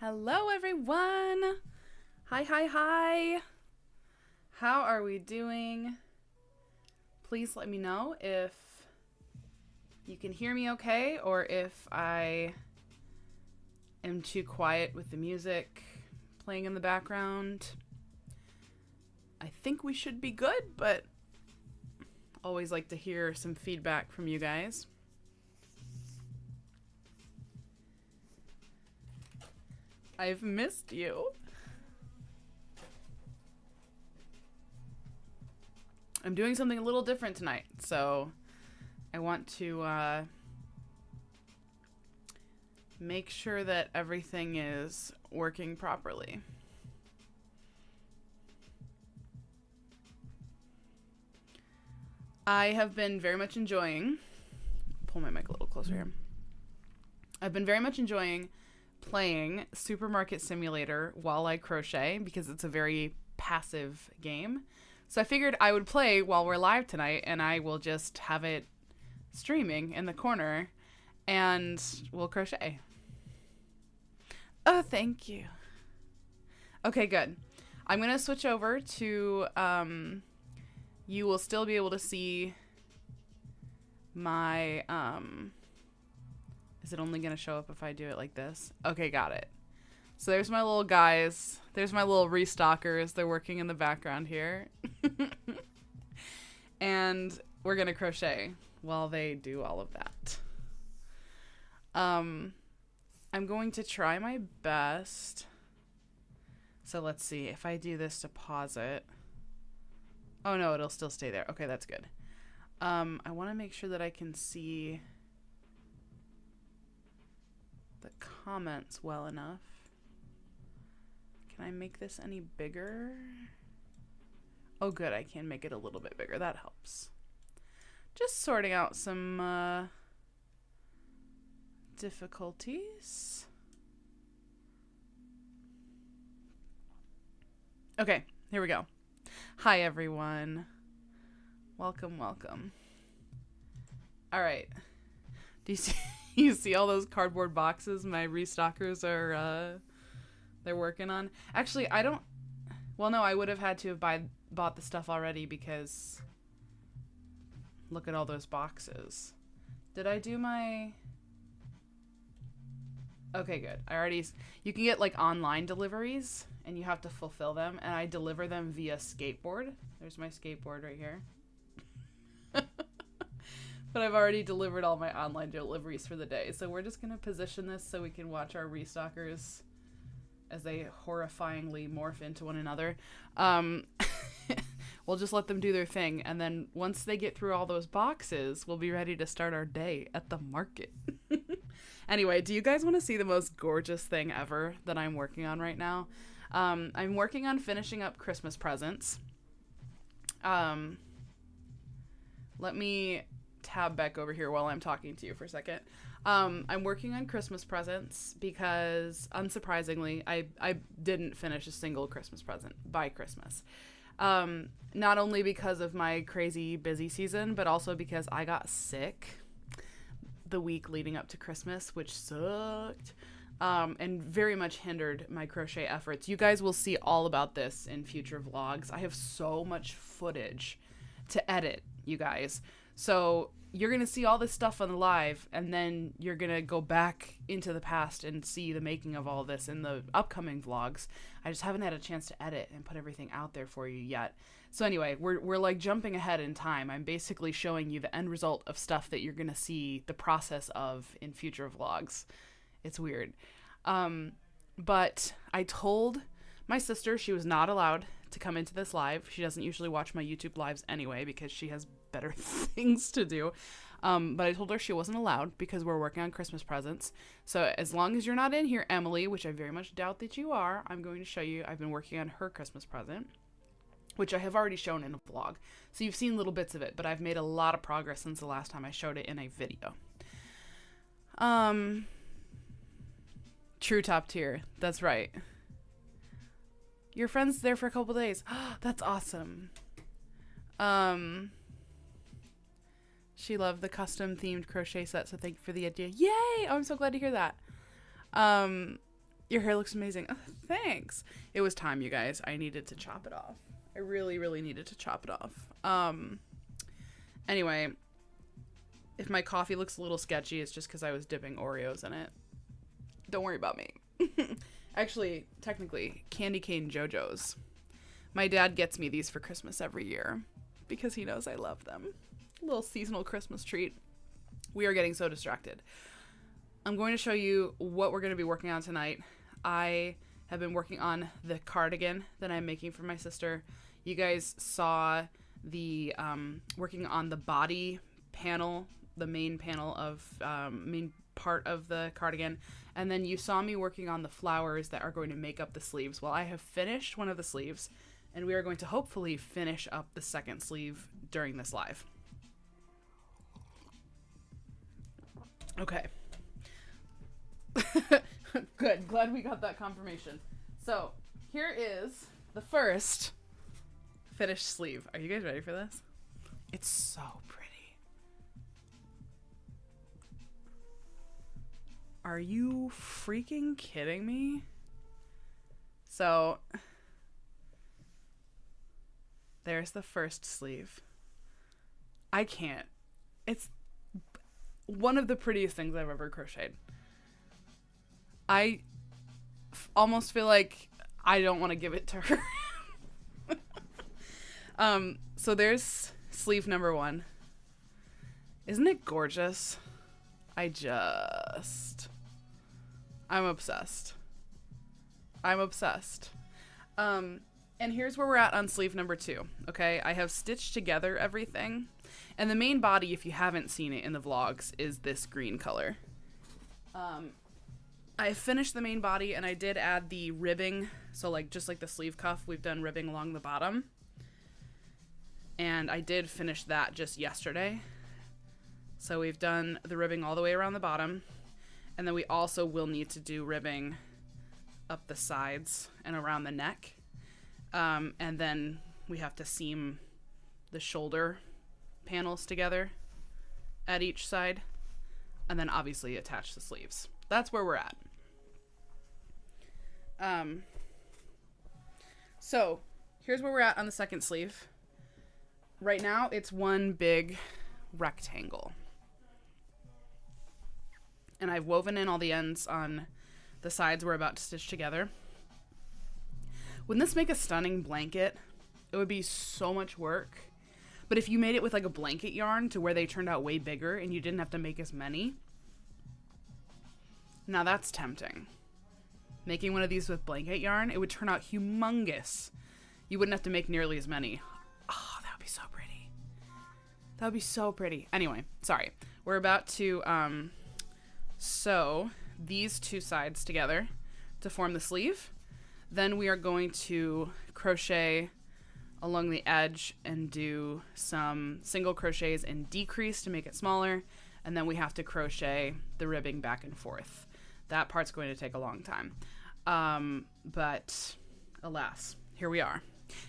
Hello, everyone. Hi. How are we doing? Please let me know if you can hear me okay or if I am too quiet with the music playing in the background. I think we should be good, but always like to hear some feedback from you guys. I've missed you. I'm doing something a little different tonight, so I want to make sure that everything is working properly. I have been very much enjoying, pull my mic a little closer here. I've been very much enjoying playing Supermarket Simulator while I crochet because it's a very passive game. So I figured I would play while we're live tonight, and I will just have it streaming in the corner and we'll crochet. Oh, thank you. Okay, good. I'm going to switch over to, you will still be able to see my, is it only going to show up if I do it like this? Okay, got it. So there's my little guys. There's my little restockers. They're working in the background here. And we're going to crochet while they do all of that. I'm going to try my best. So let's see. If I do this to pause it. Oh, no, it'll still stay there. Okay, that's good. I want to make sure that I can see the comments well enough. Can I make this any bigger? Oh, good. I can make it a little bit bigger. That helps. Just sorting out some difficulties. Okay, here we go. Hi, everyone. Welcome. All right. Do you see, you see all those cardboard boxes my restockers are they're working on? Actually, I don't... Well, no, I would have had to have bought the stuff already because... Look at all those boxes. Did I do my... Okay, good. I already... You can get, like, online deliveries, and you have to fulfill them, and I deliver them via skateboard. There's my skateboard right here. But I've already delivered all my online deliveries for the day, so we're just going to position this so we can watch our restockers as they horrifyingly morph into one another. We'll just let them do their thing, and then once they get through all those boxes, we'll be ready to start our day at the market. Anyway, do you guys want to see the most gorgeous thing ever that I'm working on right now? I'm working on finishing up Christmas presents. Let me tab back over here while I'm talking to you for a second. I'm working on Christmas presents because, unsurprisingly, I didn't finish a single Christmas present by Christmas. Not only because of my crazy busy season, but also because I got sick the week leading up to Christmas, which sucked, and very much hindered my crochet efforts. You guys will see all about this in future vlogs. I have so much footage to edit, you guys. So you're going to see all this stuff on the live, and then you're going to go back into the past and see the making of all this in the upcoming vlogs. I just haven't had a chance to edit and put everything out there for you yet. So anyway, we're like jumping ahead in time. I'm basically showing you the end result of stuff that you're going to see the process of in future vlogs. It's weird. But I told my sister she was not allowed to come into this live. She doesn't usually watch my YouTube lives anyway because she has better things to do. But I told her she wasn't allowed because we're working on Christmas presents. So as long as you're not in here, Emily, which I very much doubt that you are, I'm going to show you. I've been working on her Christmas present, which I have already shown in a vlog. So you've seen little bits of it, but I've made a lot of progress since the last time I showed it in a video. True top tier. That's right. Your friend's there for a couple days. That's awesome. She loved the custom themed crochet set, so thank you for the idea. Yay! Oh, I'm so glad to hear that. Your hair looks amazing. Oh, thanks. It was time, you guys. I needed to chop it off. I really, really needed to chop it off. Anyway, if my coffee looks a little sketchy, it's just because I was dipping Oreos in it. Don't worry about me. Actually, technically, candy cane JoJo's. My dad gets me these for Christmas every year because he knows I love them. A little seasonal Christmas treat. We are getting so distracted. I'm going to show you what we're going to be working on tonight. I have been working on the cardigan that I'm making for my sister. You guys saw the working on the body panel, the main panel of main part of the cardigan, and then you saw me working on the flowers that are going to make up the sleeves. Well, I have finished one of the sleeves, and we are going to hopefully finish up the second sleeve during this live. Okay. Good. Glad we got that confirmation. So, here is the first finished sleeve. Are you guys ready for this? It's so pretty. Are you freaking kidding me? So, there's the first sleeve. I can't. It's one of the prettiest things I've ever crocheted. I almost feel like I don't want to give it to her. So there's sleeve number 1. Isn't it gorgeous? I'm obsessed. I'm obsessed. And here's where we're at on sleeve number 2. Okay, I have stitched together everything. And the main body, if you haven't seen it in the vlogs, is this green color. I finished the main body, and I did add the ribbing. So like just like the sleeve cuff, we've done ribbing along the bottom. And I did finish that just yesterday. So we've done the ribbing all the way around the bottom. And then we also will need to do ribbing up the sides and around the neck. And then we have to seam the shoulder panels together at each side. And then obviously attach the sleeves. That's where we're at. So here's where we're at on the second sleeve. Right now it's one big rectangle. And I've woven in all the ends on the sides we're about to stitch together. Wouldn't this make a stunning blanket? It would be so much work. But if you made it with like a blanket yarn to where they turned out way bigger and you didn't have to make as many, now that's tempting. Making one of these with blanket yarn, it would turn out humongous. You wouldn't have to make nearly as many. Oh, that would be so pretty. That would be so pretty. Anyway, sorry. We're about to sew these two sides together to form the sleeve. Then we are going to crochet along the edge and do some single crochets and decrease to make it smaller. And then we have to crochet the ribbing back and forth. That part's going to take a long time. But alas, here we are.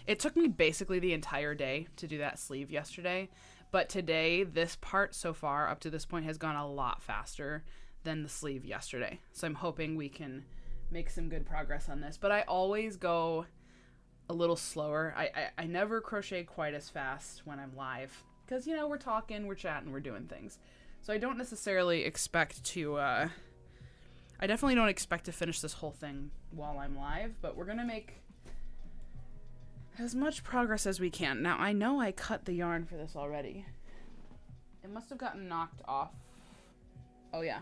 It took me basically the entire day to do that sleeve yesterday. But today, this part so far up to this point has gone a lot faster than the sleeve yesterday. So I'm hoping we can make some good progress on this. But I always go a little slower. I never crochet quite as fast when I'm live. Because, you know, we're talking, we're chatting, we're doing things. So I don't necessarily expect to, I definitely don't expect to finish this whole thing while I'm live, but we're going to make as much progress as we can. Now, I know I cut the yarn for this already. It must have gotten knocked off. Oh, yeah.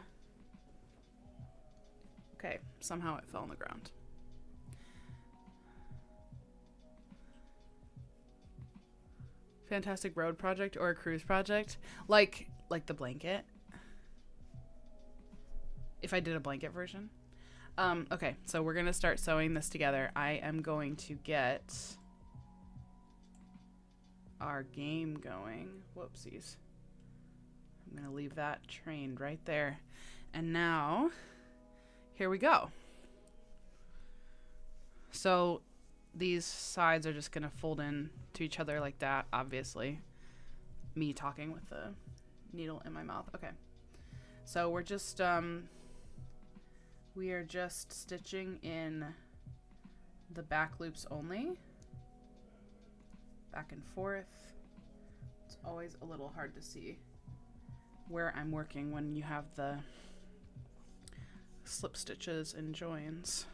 Okay, somehow it fell on the ground. Fantastic road project or a cruise project? Like the blanket? If I did a blanket version. Okay, so we're gonna start sewing this together. I am going to get our game going. Whoopsies. I'm gonna leave that trained right there. And now, here we go. So these sides are just gonna fold in to each other like that, obviously. Me talking with the needle in my mouth. Okay. So we're just We are just stitching in the back loops only. Back and forth. It's always a little hard to see where I'm working when you have the slip stitches and joins.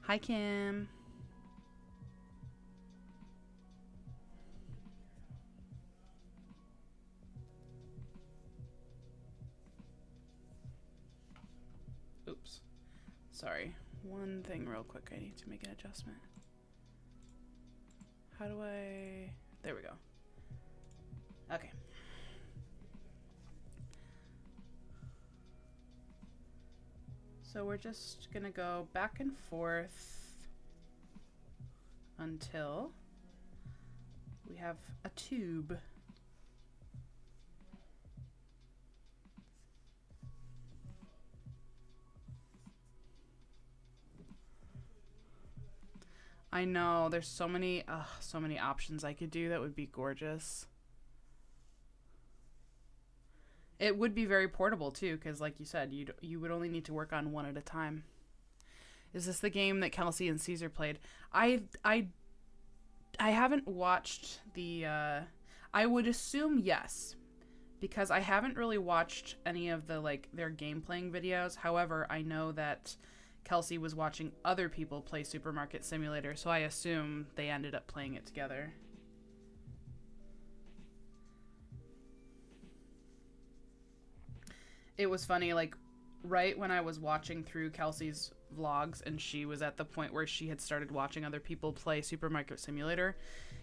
Hi, Kim. Oops. Sorry. One thing real quick. I need to make an adjustment. How do I... There we go. Okay. So we're just gonna go back and forth until we have a tube. I know, there's so many options I could do that would be gorgeous. It would be very portable too, because like you said, you would only need to work on one at a time. Is this the game that Kelsey and Caesar played? I haven't watched the. I would assume yes, because I haven't really watched any of the their game playing videos. However, I know that Kelsey was watching other people play Supermarket Simulator, so I assume they ended up playing it together. It was funny, like, right when I was watching through Kelsey's vlogs and she was at the point where she had started watching other people play Supermarket Simulator,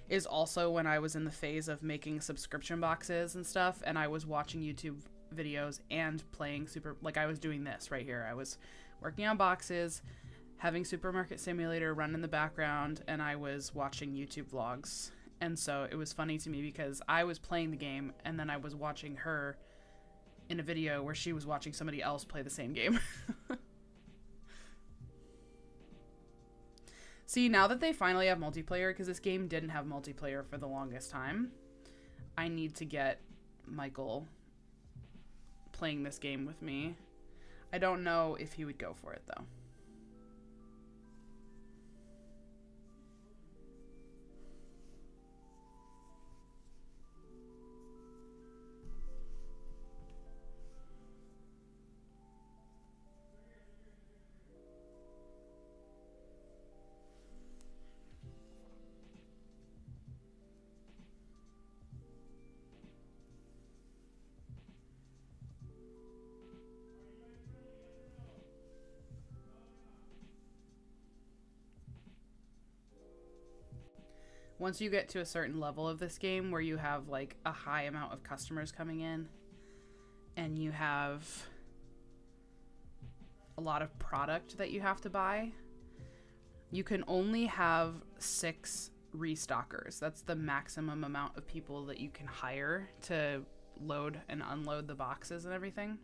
is also when I was in the phase of making subscription boxes and stuff, and I was watching YouTube videos and playing I was doing this right here. I was working on boxes, having Supermarket Simulator run in the background, and I was watching YouTube vlogs. And so it was funny to me because I was playing the game and then I was watching her in a video where she was watching somebody else play the same game. See, now that they finally have multiplayer, because this game didn't have multiplayer for the longest time, I need to get Michael playing this game with me. I don't know if he would go for it, though. Once you get to a certain level of this game where you have like a high amount of customers coming in and you have a lot of product that you have to buy, you can only have 6 restockers. That's the maximum amount of people that you can hire to load and unload the boxes and everything.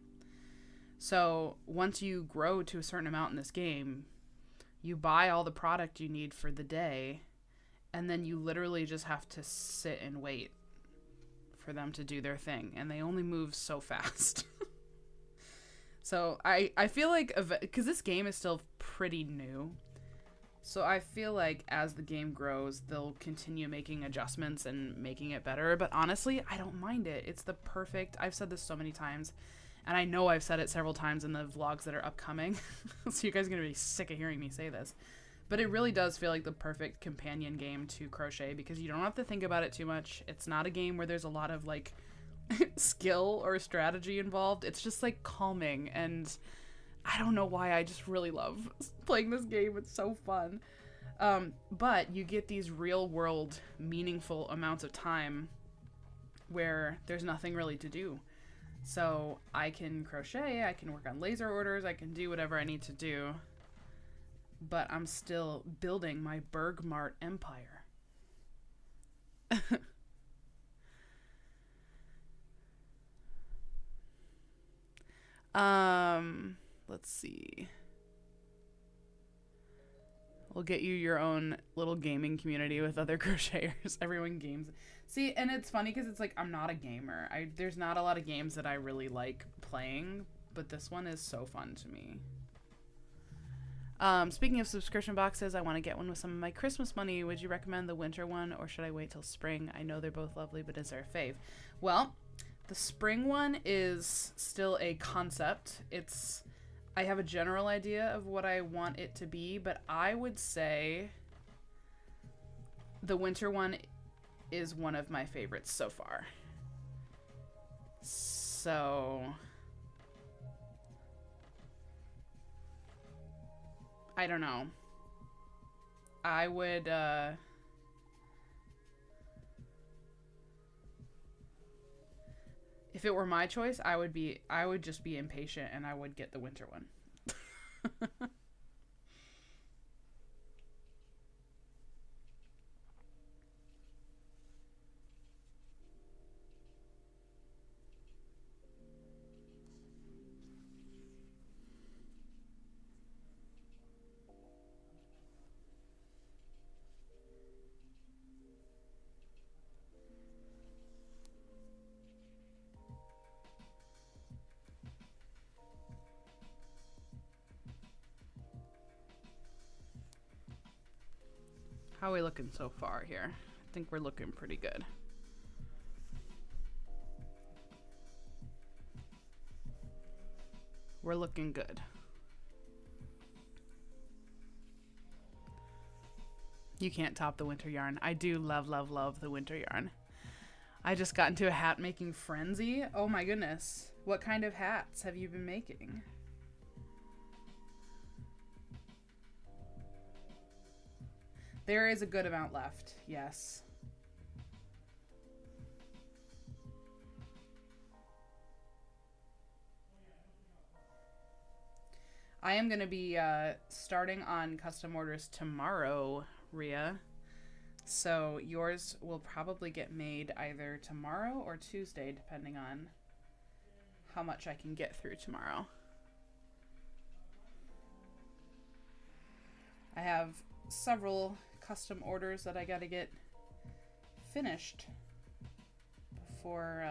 So once you grow to a certain amount in this game, you buy all the product you need for the day, and then you literally just have to sit and wait for them to do their thing. And they only move so fast. So I feel like, because this game is still pretty new, so I feel like as the game grows, they'll continue making adjustments and making it better. But honestly, I don't mind it. It's the perfect, I've said this so many times, and I know I've said it several times in the vlogs that are upcoming. So you guys are going to be sick of hearing me say this. But it really does feel like the perfect companion game to crochet, because you don't have to think about it too much. It's not a game where there's a lot of like skill or strategy involved. It's just like calming, and I don't know why, I just really love playing this game. It's so fun. But you get these real world meaningful amounts of time where there's nothing really to do. So I can crochet, I can work on laser orders, I can do whatever I need to do. But I'm still building my Bergmart empire. Let's see. We'll get you your own little gaming community with other crocheters. Everyone games. See, and it's funny because it's like I'm not a gamer. There's not a lot of games that I really like playing, but this one is so fun to me. Speaking of subscription boxes, I want to get one with some of my Christmas money. Would you recommend the winter one, or should I wait till spring? I know they're both lovely, but is there a fave? Well, the spring one is still a concept. I have a general idea of what I want it to be, but I would say the winter one is one of my favorites so far. So I don't know. I would if it were my choice, I would just be impatient and I would get the winter one. How are we looking so far here? I think we're looking pretty good. We're looking good. You can't top the winter yarn. I do love, love, love the winter yarn. I just got into a hat making frenzy. Oh my goodness. What kind of hats have you been making? There is a good amount left, yes. I am going to be starting on custom orders tomorrow, Rhea. So yours will probably get made either tomorrow or Tuesday, depending on how much I can get through tomorrow. I have several custom orders that I gotta get finished before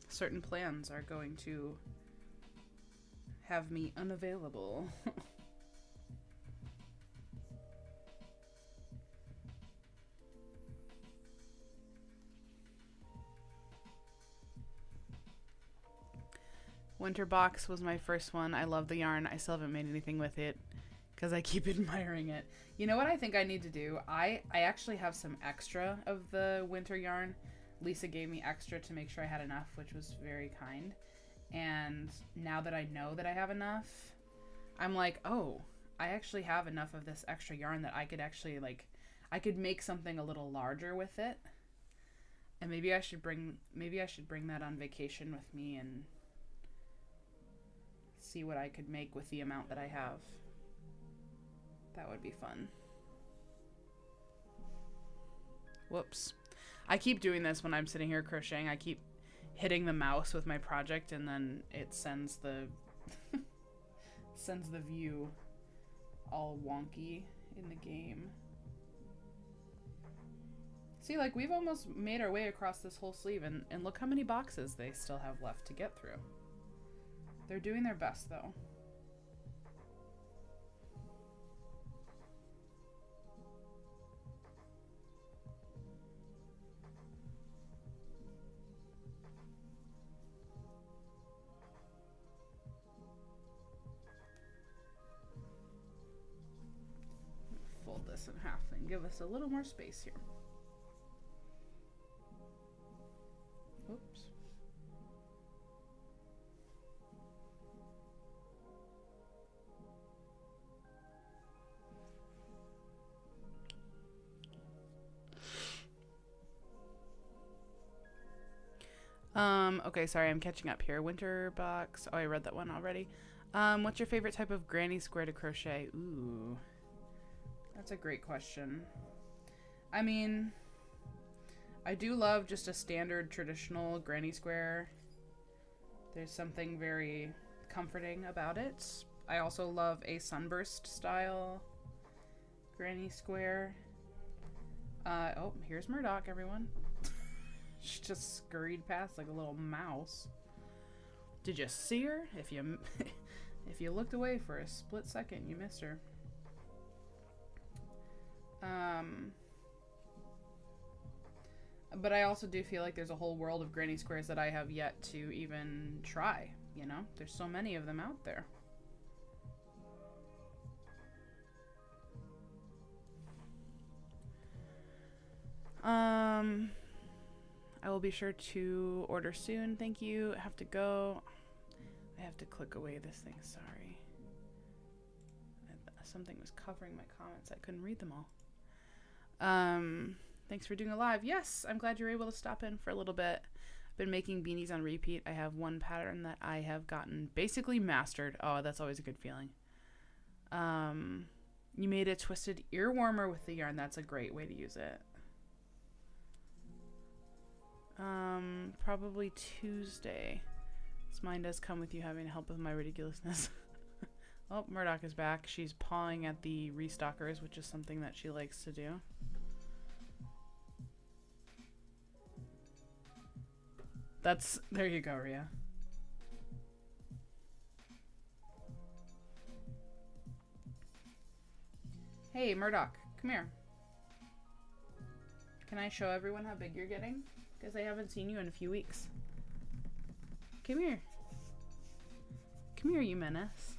certain plans are going to have me unavailable. Winter Box was my first one. I love the yarn. I still haven't made anything with it because I keep admiring it. You know what I think I need to do? I actually have some extra of the winter yarn. Lisa gave me extra to make sure I had enough, which was very kind. And now that I know that I have enough, I'm like, oh, I actually have enough of this extra yarn that I could actually, like, I could make something a little larger with it. And maybe I should bring that on vacation with me and see what I could make with the amount that I have. That would be fun. Whoops. I keep doing this when I'm sitting here crocheting. I keep hitting the mouse with my project and then it sends the sends the view all wonky in the game. See, like, we've almost made our way across this whole sleeve and look how many boxes they still have left to get through. They're doing their best, though. Fold this in half and give us a little more space here. Oops. Okay, sorry, I'm catching up here. Winter Box. Oh, I read that one already. What's your favorite type of granny square to crochet? Ooh. That's a great question. I mean, I do love just a standard traditional granny square. There's something very comforting about it, I also love a sunburst style granny square. Oh, here's Murdoch, everyone. She just scurried past like a little mouse. Did you see her? If you if you looked away for a split second, you missed her. But I also do feel like there's a whole world of granny squares that I have yet to even try, you know? There's so many of them out there. I will be sure to order soon. Thank you. I have to go. I have to click away this thing. Sorry. Something was covering my comments. I couldn't read them all. Thanks for doing a live. Yes, I'm glad you were able to stop in for a little bit. I've been making beanies on repeat. I have one pattern that I have gotten basically mastered. Oh, that's always a good feeling. You made a twisted ear warmer with the yarn. That's a great way to use it. Probably Tuesday. This mine does come with you having to help with my ridiculousness. Oh, Murdoch is back. She's pawing at the restockers, which is something that she likes to do. There you go, Rhea. Hey, Murdoch, come here. Can I show everyone how big you're getting? Because I haven't seen you in a few weeks. Come here. Come here, you menace.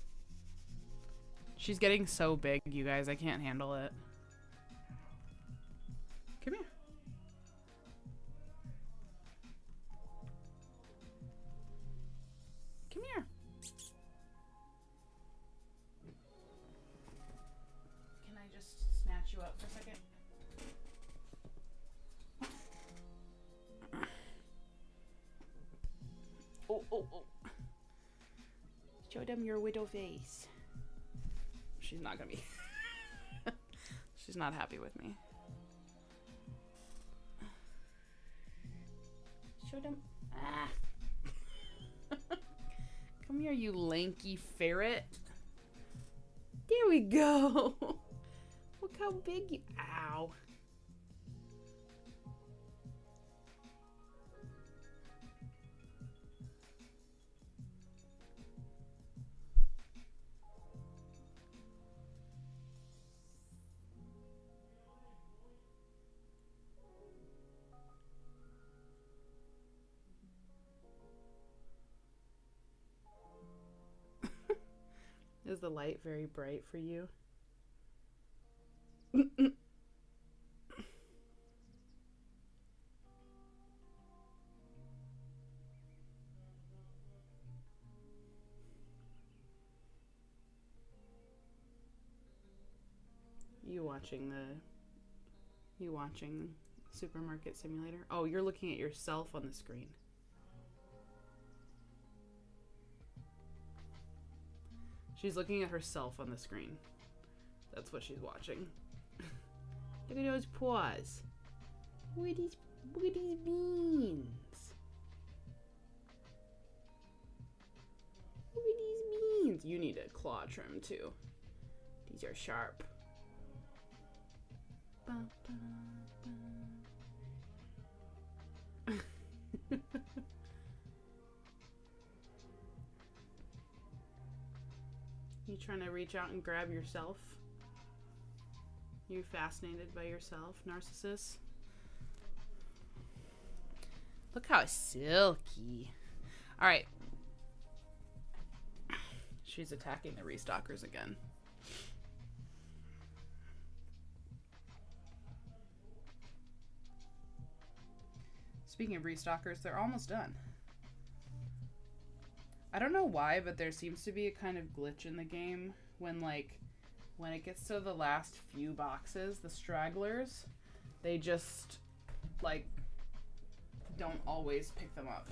She's getting so big, you guys. I can't handle it. Come here. Come here. Can I just snatch you up for a second? Oh. Show them your widow face. She's not gonna be. She's not happy with me. Show them. Ah. Come here, you lanky ferret. There we go. Look how big you. Ow. Is the light very bright for you? You watching Supermarket Simulator? Oh, you're looking at yourself on the screen. She's looking at herself on the screen. That's what she's watching. Look at those paws. Look at these beans. Look at these beans. You need a claw trim too. These are sharp. Ba, ba, ba. You trying to reach out and grab yourself? You fascinated by yourself, narcissist? Look how silky. All right. She's attacking the restockers again. Speaking of restockers, they're almost done. I don't know why, but there seems to be a kind of glitch in the game when it gets to the last few boxes, the stragglers, they just don't always pick them up.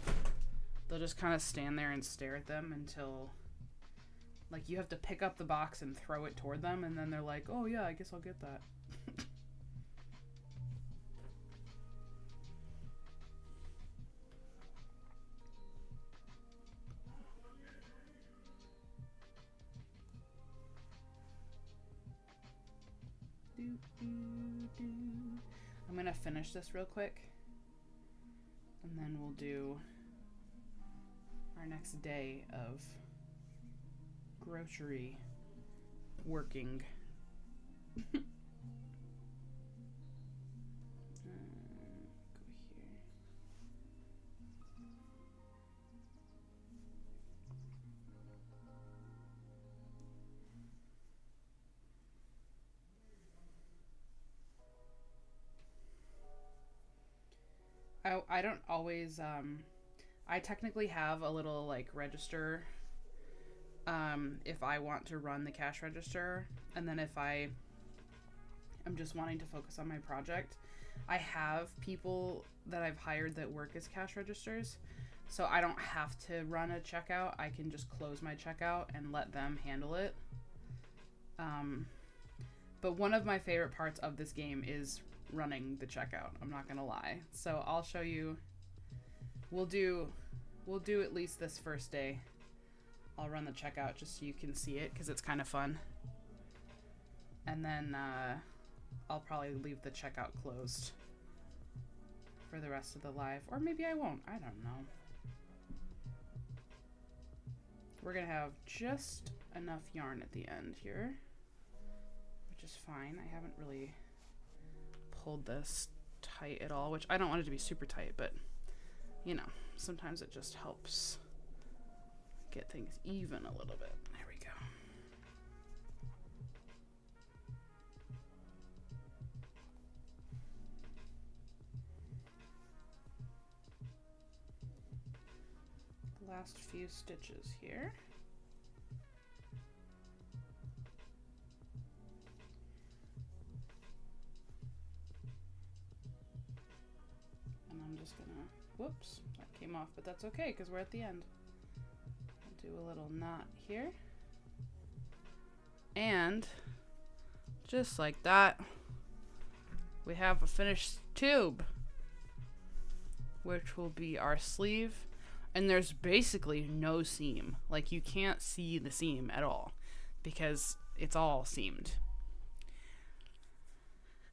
They'll just kind of stand there and stare at them until you have to pick up the box and throw it toward them, and then they're like, oh yeah, I guess I'll get that. I'm gonna finish this real quick, and then we'll do our next day of grocery working. Go here. I don't always, I technically have a little like register if I want to run the cash register, and then if I'm just wanting to focus on my project, I have people that I've hired that work as cash registers, so I don't have to run a checkout. I can just close my checkout and let them handle it. But one of my favorite parts of this game is running the checkout. I'm not gonna lie. So I'll show you. We'll do at least this first day. I'll run the checkout just so you can see it, because it's kind of fun. And then I'll probably leave the checkout closed for the rest of the live, or maybe I won't. I don't know. We're gonna have just enough yarn at the end here, which is fine. I haven't really pulled this tight at all, which I don't want it to be super tight, but you know, sometimes it just helps get things even a little bit. There we go. Last few stitches here. And I'm just gonna, whoops, that came off, but that's okay because we're at the end. I'll do a little knot here. And just like that, we have a finished tube, which will be our sleeve. And there's basically no seam. Like, you can't see the seam at all because it's all seamed.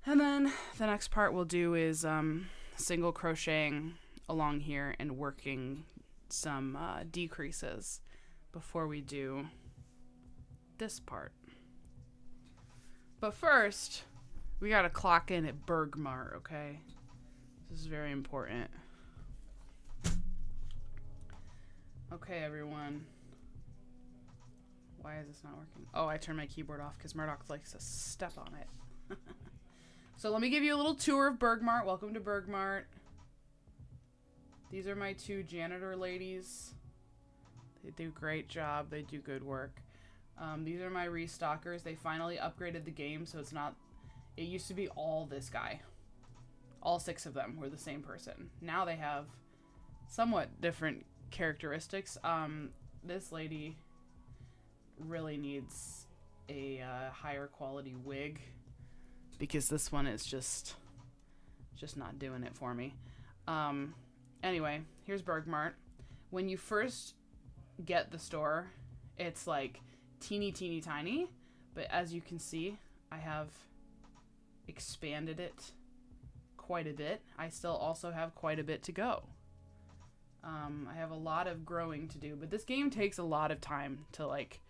And then the next part we'll do is single crocheting along here and working some decreases before we do this part. But first, we gotta clock in at Bergmar, okay? This is very important. Okay, everyone. Why is this not working? Oh, I turned my keyboard off because Murdoch likes to step on it. So let me give you a little tour of Bergmart. Welcome to Bergmart. These are my two janitor ladies. They do a great job. They do good work. These are my restockers. They finally upgraded the game, so it's not... It used to be all this guy. All 6 of them were the same person. Now they have somewhat different characteristics. This lady really needs a higher quality wig because this one is just not doing it for me. Anyway, here's Bergmart. When you first get the store, it's like teeny tiny, but as you can see, I have expanded it quite a bit. I still also have quite a bit to go. I have a lot of growing to do, but this game takes a lot of time to like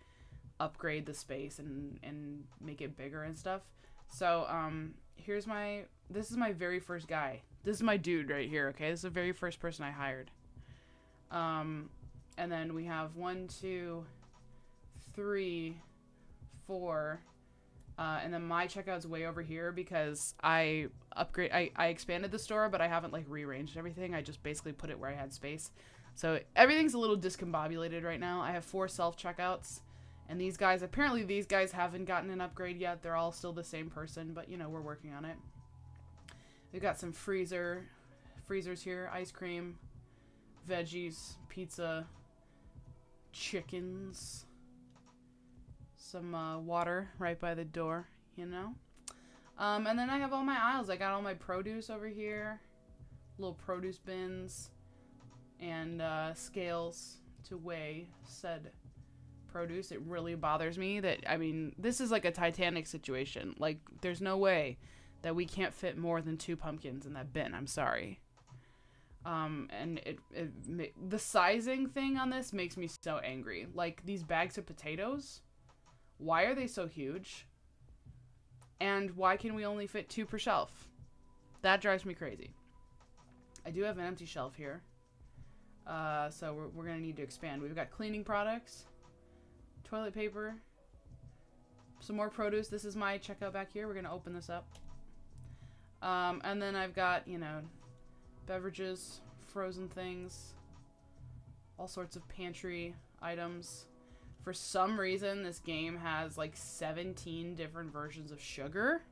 upgrade the space and make it bigger and stuff. So here's this is my very first guy. This is my dude right here, okay? This is the very first person I hired. And then we have 1, 2, 3, 4, and then my checkout's way over here because I expanded the store, but I haven't like rearranged everything. I just basically put it where I had space. So everything's a little discombobulated right now. I have 4 self-checkouts, and apparently these guys haven't gotten an upgrade yet. They're all still the same person, but you know, we're working on it. We've got some freezers here, ice cream, veggies, pizza, chickens, some water right by the door, you know. And then I have all my aisles. I got all my produce over here, little produce bins, and scales to weigh said produce. It really bothers me that, I mean, this is like a Titanic situation. Like, there's no way that we can't fit more than 2 pumpkins in that bin. I'm sorry. And the sizing thing on this makes me so angry. Like, these bags of potatoes, why are they so huge? And why can we only fit 2 per shelf? That drives me crazy. I do have an empty shelf here. So we're going to need to expand. We've got cleaning products, toilet paper, some more produce. This is my checkout back here. We're going to open this up. And then I've got, you know, beverages, frozen things, all sorts of pantry items. For some reason, this game has like 17 different versions of sugar.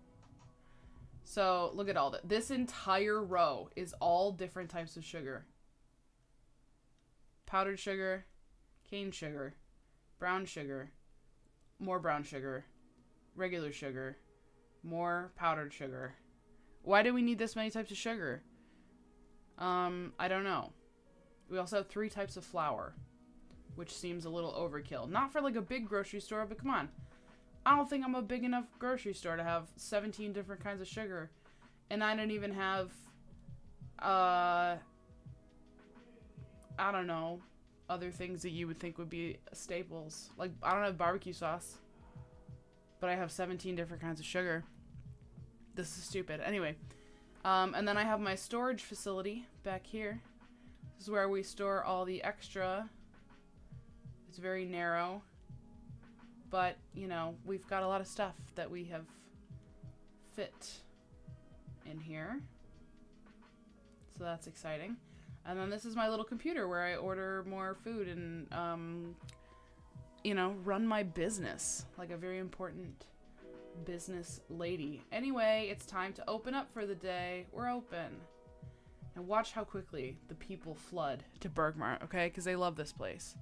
So look at all that. This entire row is all different types of sugar. Powdered sugar, cane sugar, brown sugar, more brown sugar, regular sugar, more powdered sugar. Why do we need this many types of sugar? I don't know. We also have 3 types of flour, which seems a little overkill. Not for like a big grocery store, but come on. I don't think I'm a big enough grocery store to have 17 different kinds of sugar. And I don't even have, I don't know, other things that you would think would be staples. Like, I don't have barbecue sauce, but I have 17 different kinds of sugar. This is stupid. Anyway, and then I have my storage facility back here. This is where we store all the extra. It's very narrow, but, you know, we've got a lot of stuff that we have fit in here. So that's exciting. And then this is my little computer where I order more food and, you know, run my business like a very important business lady. Anyway, it's time to open up for the day. We're open. And watch how quickly the people flood to Bergmart, okay? Because they love this place.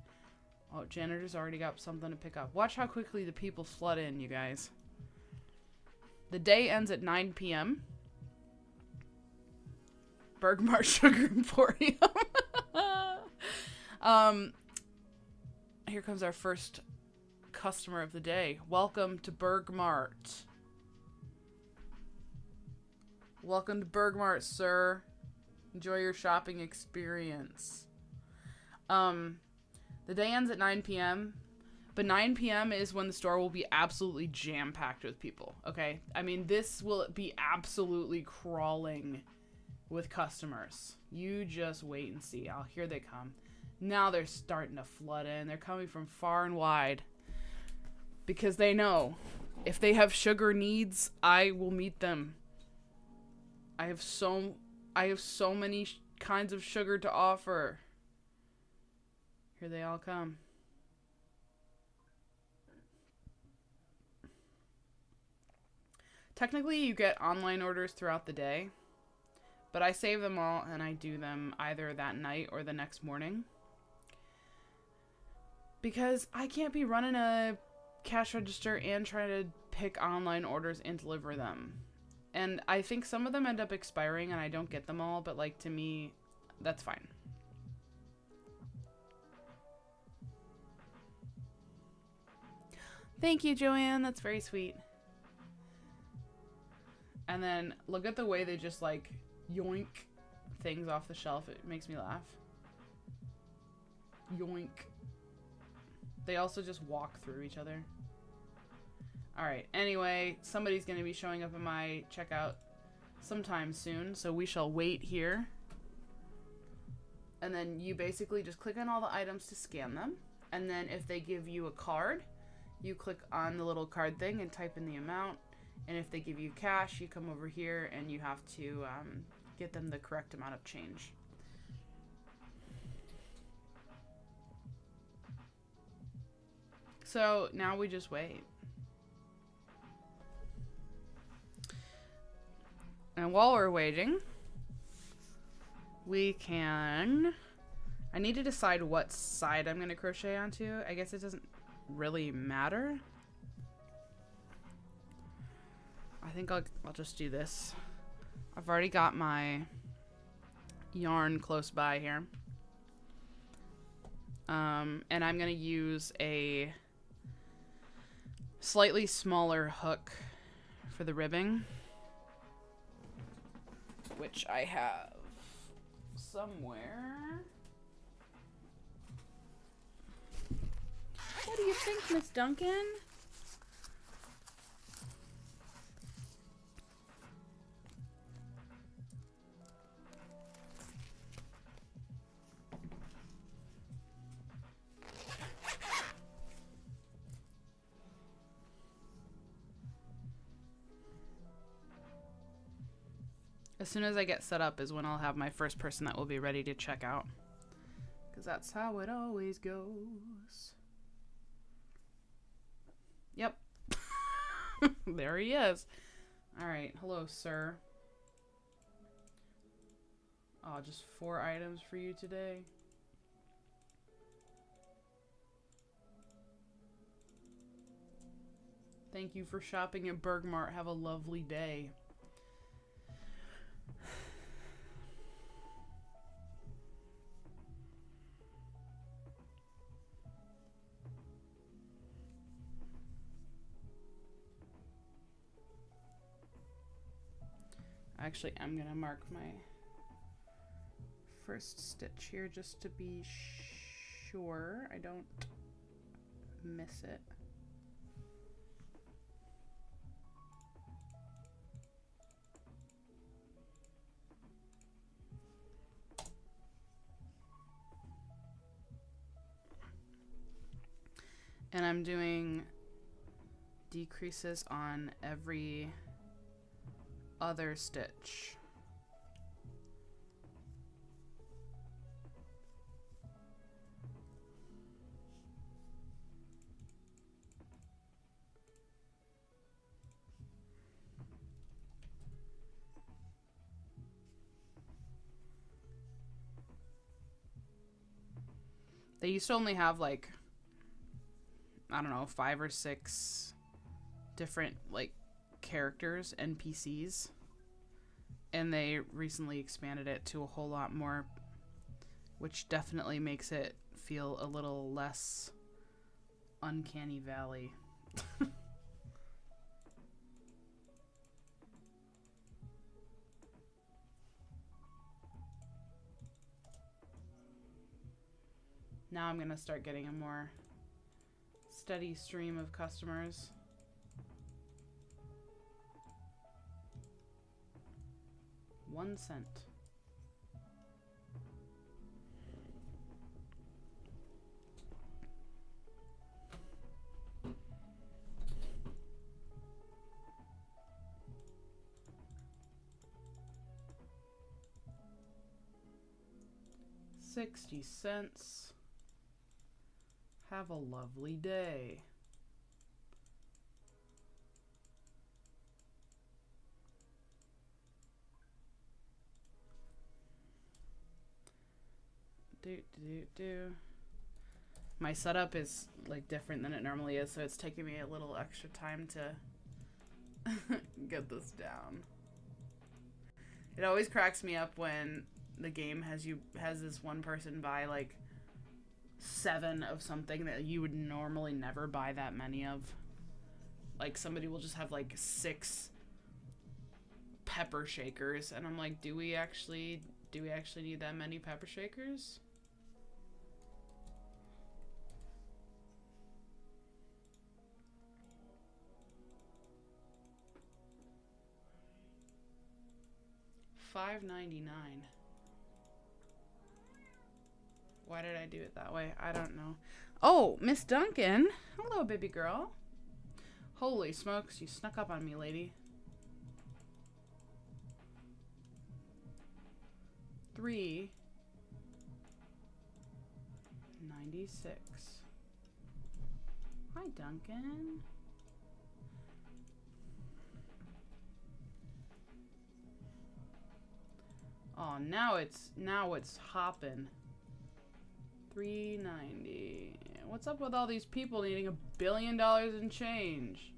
Oh, janitor's already got something to pick up. Watch how quickly the people flood in, you guys. The day ends at 9 p.m. Bergmart Sugar Emporium. Here comes our first customer of the day. Welcome to Bergmart. Welcome to Bergmart, sir. Enjoy your shopping experience. The day ends at 9 p.m. But 9 p.m. is when the store will be absolutely jam-packed with people, okay? I mean, this will be absolutely crawling with customers. You just wait and see. Oh, here they come. Now they're starting to flood in. They're coming from far and wide. Because they know if they have sugar needs, I will meet them. I have so many kinds of sugar to offer. Here they all come. Technically, you get online orders throughout the day, but I save them all and I do them either that night or the next morning. Because I can't be running a cash register and trying to pick online orders and deliver them. And I think some of them end up expiring and I don't get them all, but like to me, that's fine. Thank you, Joanne. That's very sweet. And then look at the way they just like yoink things off the shelf. It makes me laugh. Yoink. They also just walk through each other. Alright, anyway, somebody's going to be showing up in my checkout sometime soon, so we shall wait here. And then you basically just click on all the items to scan them. And then if they give you a card, you click on the little card thing and type in the amount. And if they give you cash, you come over here and you have to get them the correct amount of change. So now we just wait. And while we're waiting, we can... I need to decide what side I'm going to crochet onto. I guess it doesn't really matter. I think I'll just do this. I've already got my yarn close by here. And I'm going to use a slightly smaller hook for the ribbing, which I have somewhere. What do you think, Miss Duncan? As soon as I get set up is when I'll have my first person that will be ready to check out. Because that's how it always goes. Yep. There he is. Alright, hello, sir. Oh, just 4 items for you today. Thank you for shopping at Bergmart. Have a lovely day. Actually, I'm gonna mark my first stitch here just to be sure I don't miss it. And I'm doing decreases on every other stitch. They used to only have like, I don't know, 5 or 6 different like characters, NPCs, and they recently expanded it to a whole lot more, which definitely makes it feel a little less uncanny valley. Now I'm gonna start getting a more steady stream of customers. $0.01. $0.60. Have a lovely day. My setup is like different than it normally is, so it's taking me a little extra time to get this down. It always cracks me up when the game has this one person buy like 7 of something that you would normally never buy that many of. Like somebody will just have like 6 pepper shakers, and I'm like, do we actually need that many pepper shakers? $5.99. Why did I do it that way? I don't know. Oh, Miss Duncan. Hello, baby girl. Holy smokes, you snuck up on me, lady. $3.96. Hi, Duncan. Oh, now it's hopping. $3.90. What's up with all these people needing $1 billion in change?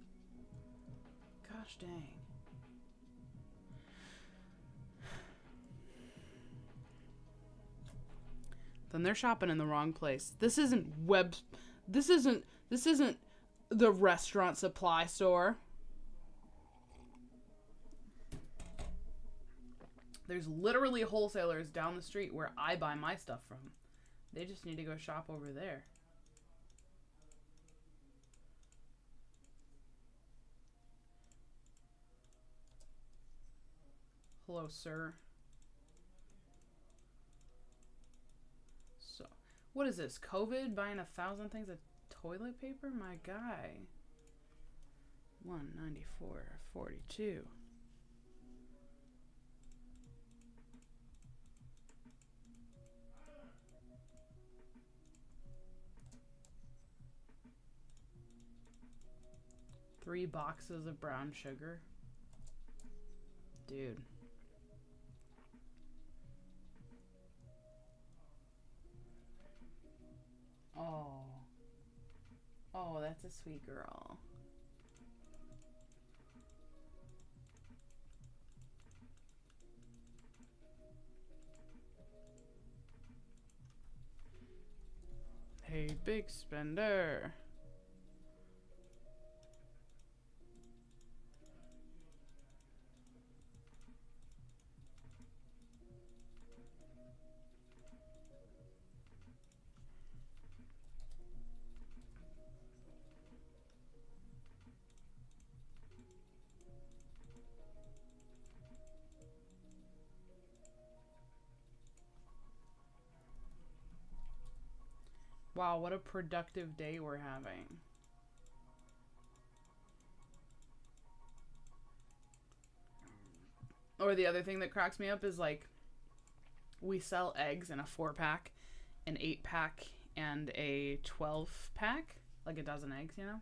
Gosh dang. Then they're shopping in the wrong place. This isn't the restaurant supply store. There's literally wholesalers down the street where I buy my stuff from. They just need to go shop over there. Hello, sir. So, what is this? COVID buying 1,000 things of toilet paper? My guy. 194.42. Three boxes of brown sugar. Dude. Oh. Oh, that's a sweet girl. Hey, big spender. Wow, what a productive day we're having. Or the other thing that cracks me up is like we sell eggs in a 4-pack, an 8-pack, and a 12-pack, like a dozen eggs, you know?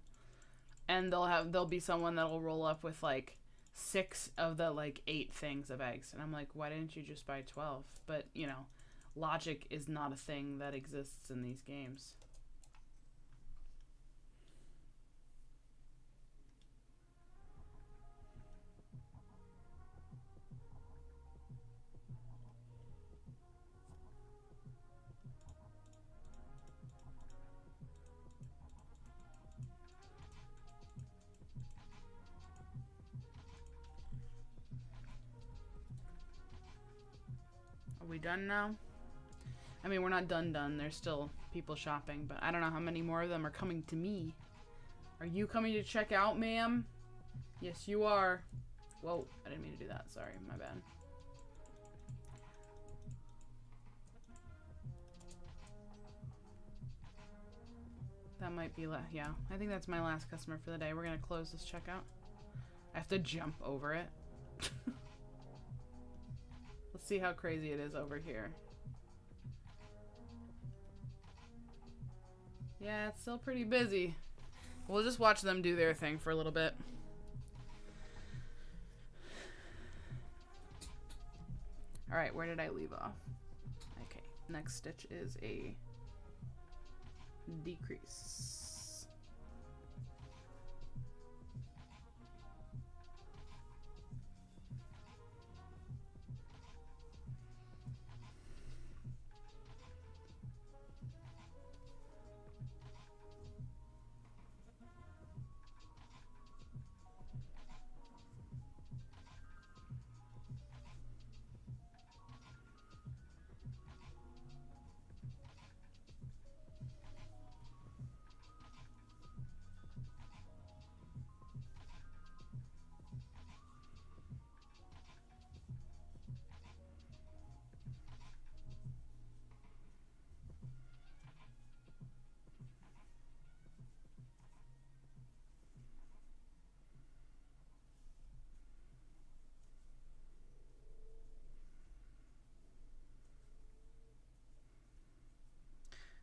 And there'll be someone that'll roll up with like 6 of the like 8 things of eggs. And I'm like, why didn't you just buy 12? But, you know, logic is not a thing that exists in these games. Are we done now? I mean, we're not done. There's still people shopping, but I don't know how many more of them are coming to me. Are you coming to check out, ma'am? Yes, you are. Whoa, I didn't mean to do that. Sorry, my bad. That might be, yeah, I think that's my last customer for the day. We're gonna close this checkout. I have to jump over it. Let's see how crazy it is over here. Yeah, it's still pretty busy. We'll just watch them do their thing for a little bit. Alright, where did I leave off? Okay, next stitch is a decrease.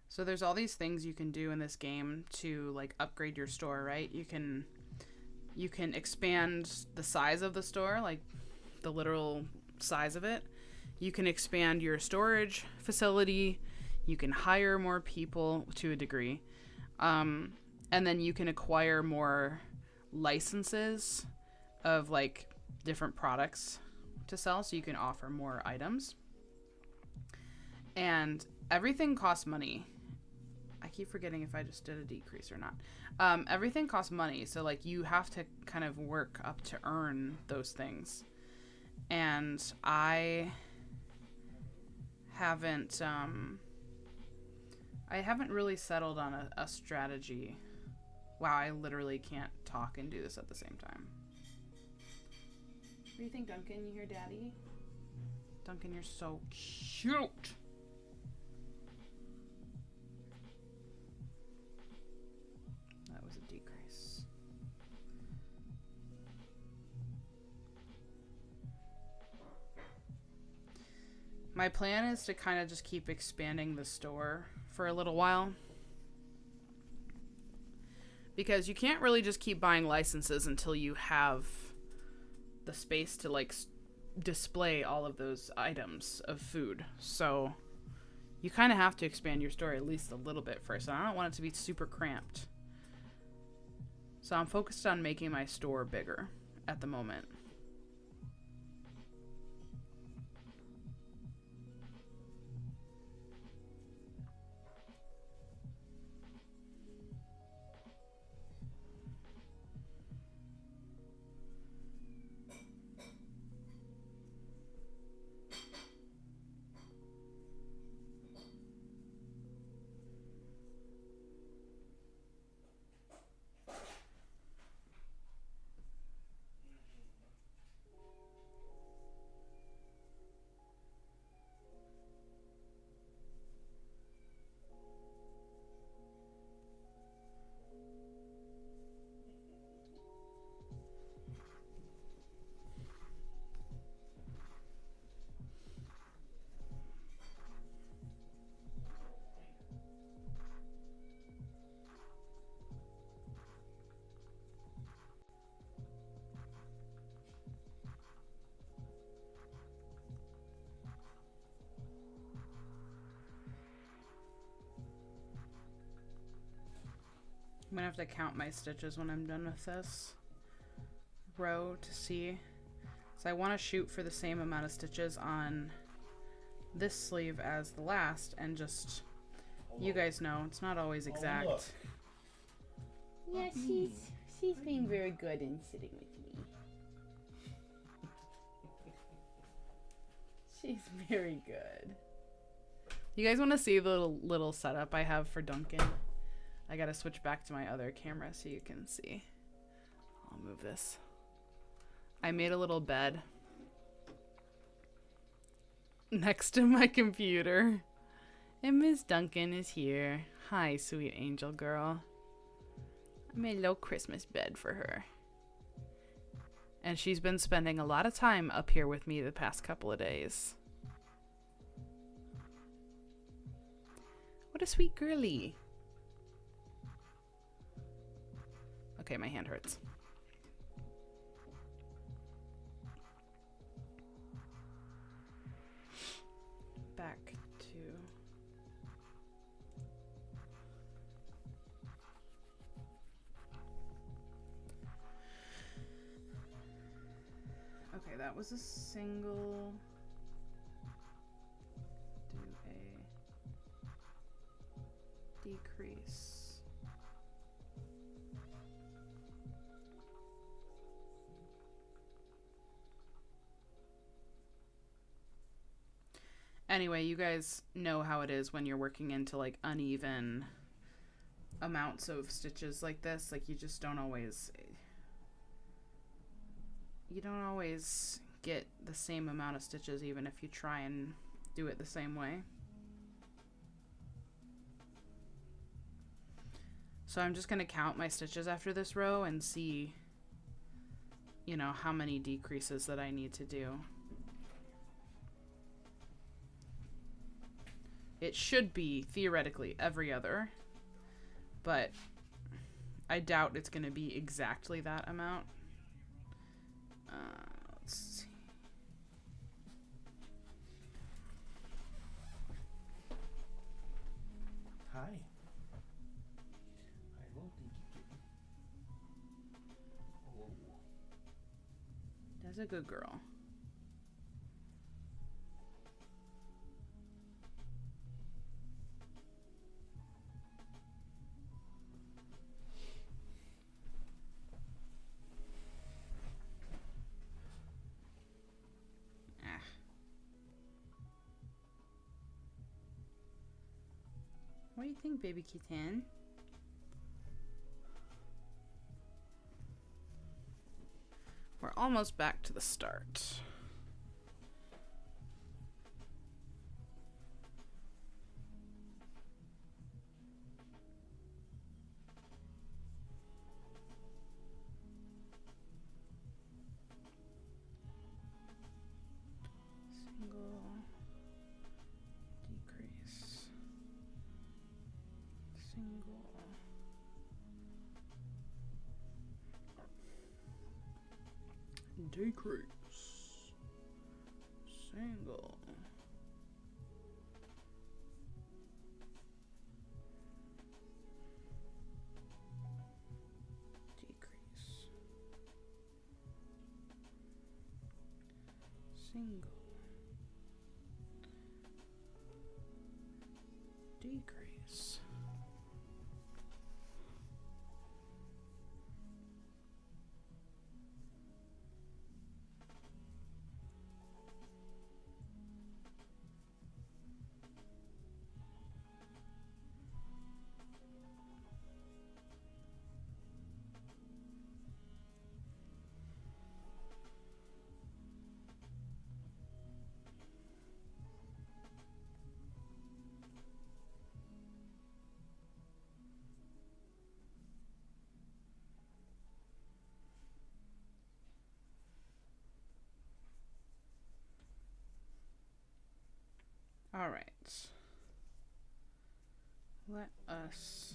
So there's all these things you can do in this game to like upgrade your store, right? You can expand the size of the store, like the literal size of it. You can expand your storage facility. You can hire more people to a degree. And then you can acquire more licenses of like different products to sell, so you can offer more items. And everything costs money. I keep forgetting if I just did a decrease or not. Everything costs money, so like you have to kind of work up to earn those things. And I haven't really settled on a strategy. Wow, I literally can't talk and do this at the same time. What do you think, Duncan? You hear Daddy? Duncan, you're so cute. That was a decrease. My plan is to kind of just keep expanding the store for a little while. Because you can't really just keep buying licenses until you have the space to like display all of those items of food. So you kind of have to expand your store at least a little bit first. And I don't want it to be super cramped. So I'm focused on making my store bigger at the moment. I'm gonna have to count my stitches when I'm done with this row to see. So I want to shoot for the same amount of stitches on this sleeve as the last, and just, you guys know, it's not always exact. Yeah, she's being very good in sitting with me. She's very good. You guys want to see the little setup I have for Duncan? I gotta switch back to my other camera so you can see. I'll move this. I made a little bed next to my computer. And Miss Duncan is here. Hi, sweet angel girl. I made a little Christmas bed for her. And she's been spending a lot of time up here with me the past couple of days. What a sweet girly. Okay, my hand hurts. Back to... Okay, that was a single... Do a decrease. Anyway, you guys know how it is when you're working into like uneven amounts of stitches like this. Like you just don't always get the same amount of stitches even if you try and do it the same way. So I'm just going to count my stitches after this row and see, you know, how many decreases that I need to do. It should be, theoretically, every other, but I doubt it's going to be exactly that amount. Let's see. Hi. Hello, Dinky Kitty. Oh. That's a good girl. do you think, baby kitten? We're almost back to the start. Single, decrease, single, decrease, single, decrease, single, decrease. All right. Let us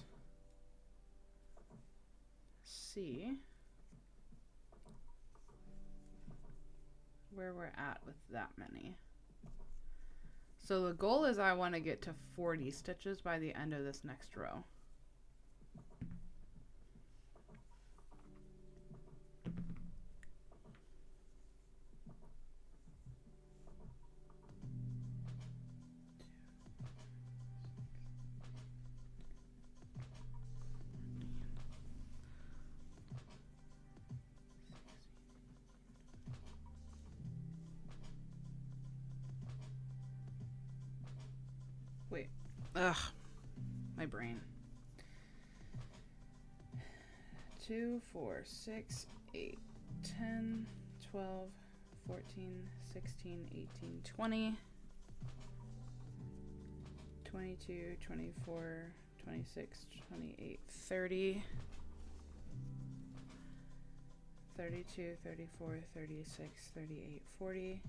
see where we're at with that many. So the goal is I want to get to 40 stitches by the end of this next row. Wait. Ugh. My brain. 2, 4, 6, 8, 10, 12, 14, 16, 18, 20, 22, 24, 26, 28, 30, 32, 34, 36, 38, 40,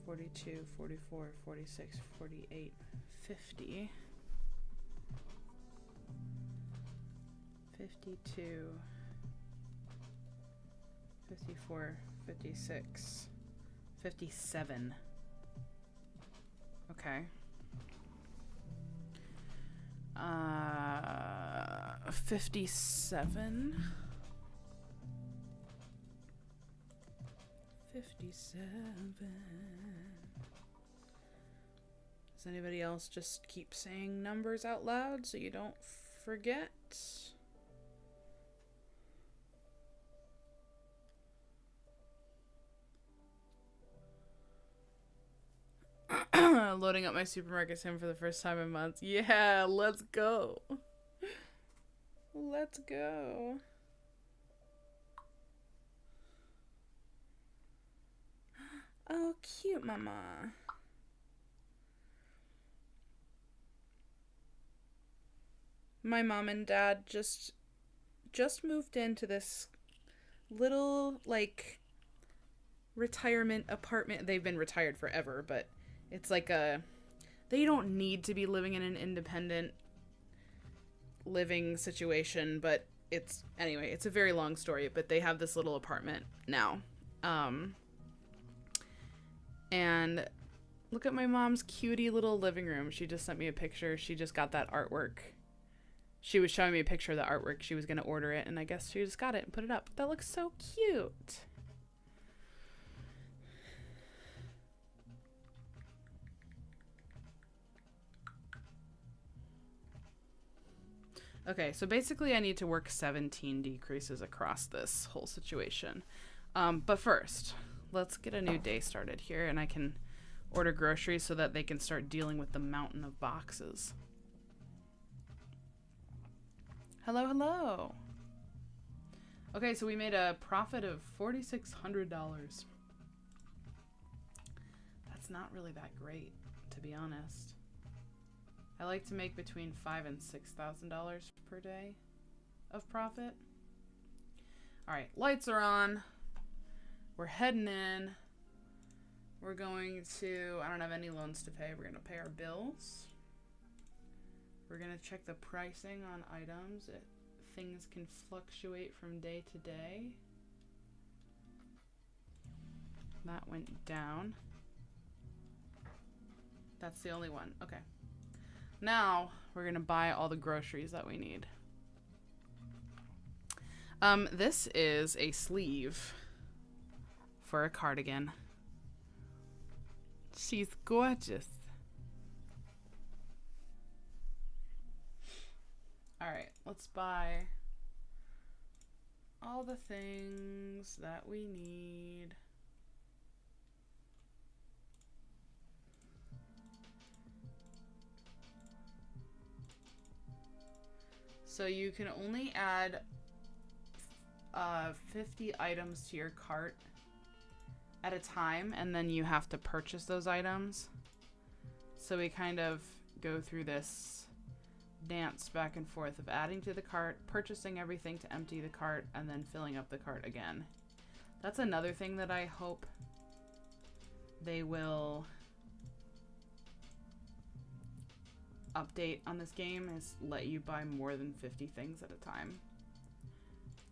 42, 44, 46, 48, 50, 52, 54, 56, 57. Okay. 57. 57. Does anybody else just keep saying numbers out loud so you don't forget? Loading up my supermarket sim for the first time in months. Yeah, let's go. Let's go. Oh, cute, mama. My mom and dad just moved into this little, like, retirement apartment. They've been retired forever, but it's like they don't need to be living in an independent living situation, but it's a very long story, but they have this little apartment now. And look at my mom's cutie little living room. She just sent me a picture. She just got that artwork. She was showing me a picture of the artwork. She was going to order it, and I guess she just got it and put it up. That looks so cute. Okay, so basically I need to work 17 decreases across this whole situation. But first, let's get a new day started here, and I can order groceries so that they can start dealing with the mountain of boxes. Hello, hello. Okay, so we made a profit of $4,600. That's not really that great, to be honest. I like to make between $5,000 and $6,000 per day of profit. All right, lights are on. We're heading in. We're going to, I don't have any loans to pay. We're going to pay our bills. We're going to check the pricing on items. Things can fluctuate from day to day. That went down. That's the only one. Okay. Now we're going to buy all the groceries that we need. This is a sleeve for a cardigan. She's gorgeous. All right, let's buy all the things that we need. So you can only add 50 items to your cart at a time, and then you have to purchase those items. So we kind of go through this dance back and forth of adding to the cart, purchasing everything to empty the cart, and then filling up the cart again. That's another thing that I hope they will update on this game, is let you buy more than 50 things at a time.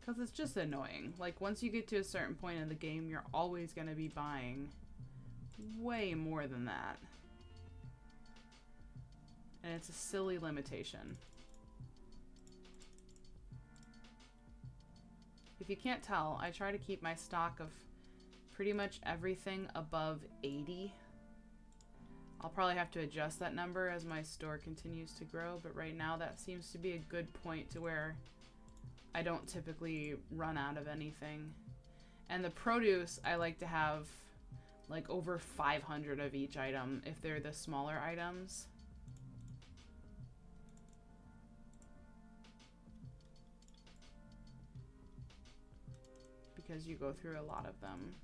Because it's just annoying. Like, once you get to a certain point in the game, you're always going to be buying way more than that. And it's a silly limitation. If you can't tell, I try to keep my stock of pretty much everything above 80. I'll probably have to adjust that number as my store continues to grow, but right now that seems to be a good point to where I don't typically run out of anything. And the produce, I like to have like over 500 of each item if they're the smaller items. Because you go through a lot of them.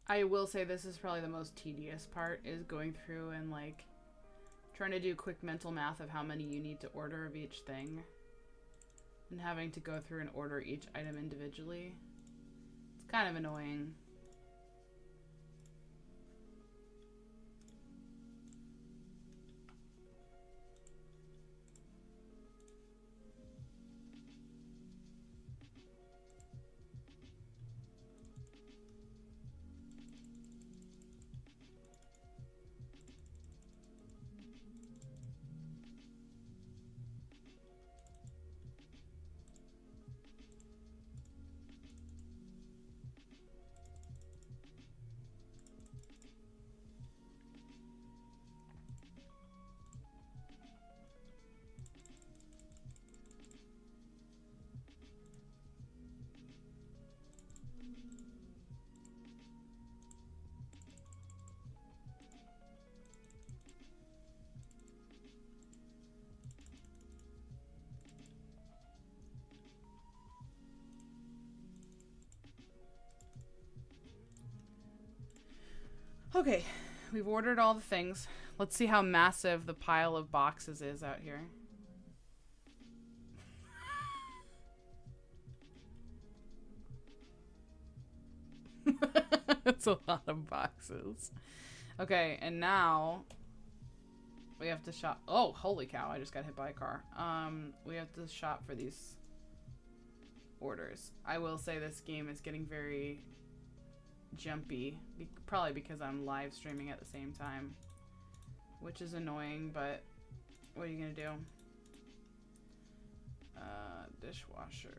I will say this is probably the most tedious part, is going through and like trying to do quick mental math of how many you need to order of each thing and having to go through and order each item individually. It's kind of annoying. Okay, we've ordered all the things. Let's see how massive the pile of boxes is out here. It's a lot of boxes. Okay, and now we have to shop. Oh, holy cow, I just got hit by a car. We have to shop for these orders. I will say this game is getting very jumpy. Probably because I'm live streaming at the same time. Which is annoying, but what are you gonna do? Dishwasher.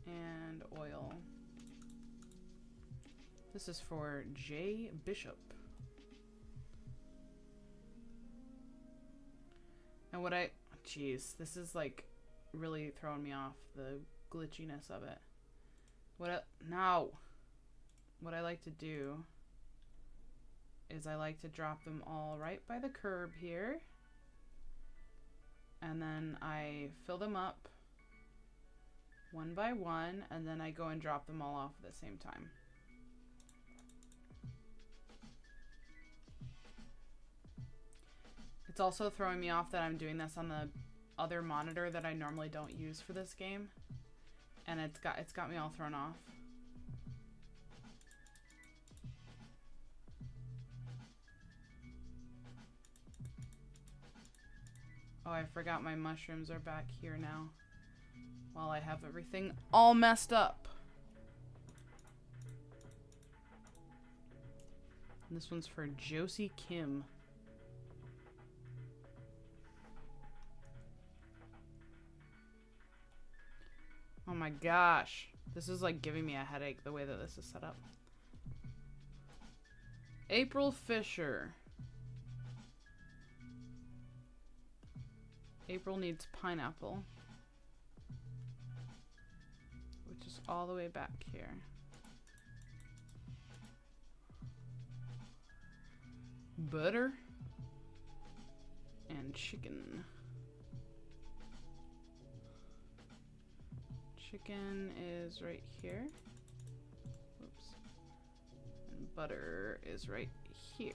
And oil. This is for J. Bishop. And what I... Jeez, this is like really throwing me off, the glitchiness of it. No! What I like to do is I like to drop them all right by the curb here. And then I fill them up one by one, and then I go and drop them all off at the same time. It's also throwing me off that I'm doing this on the other monitor that I normally don't use for this game. And it's got me all thrown off. Oh, I forgot my mushrooms are back here now. While I have everything all messed up. And this one's for Josie Kim. Oh my gosh. This is like giving me a headache the way that this is set up. April Fisher. April needs pineapple. Which is all the way back here. Butter. And chicken. Chicken is right here. Oops. And butter is right here.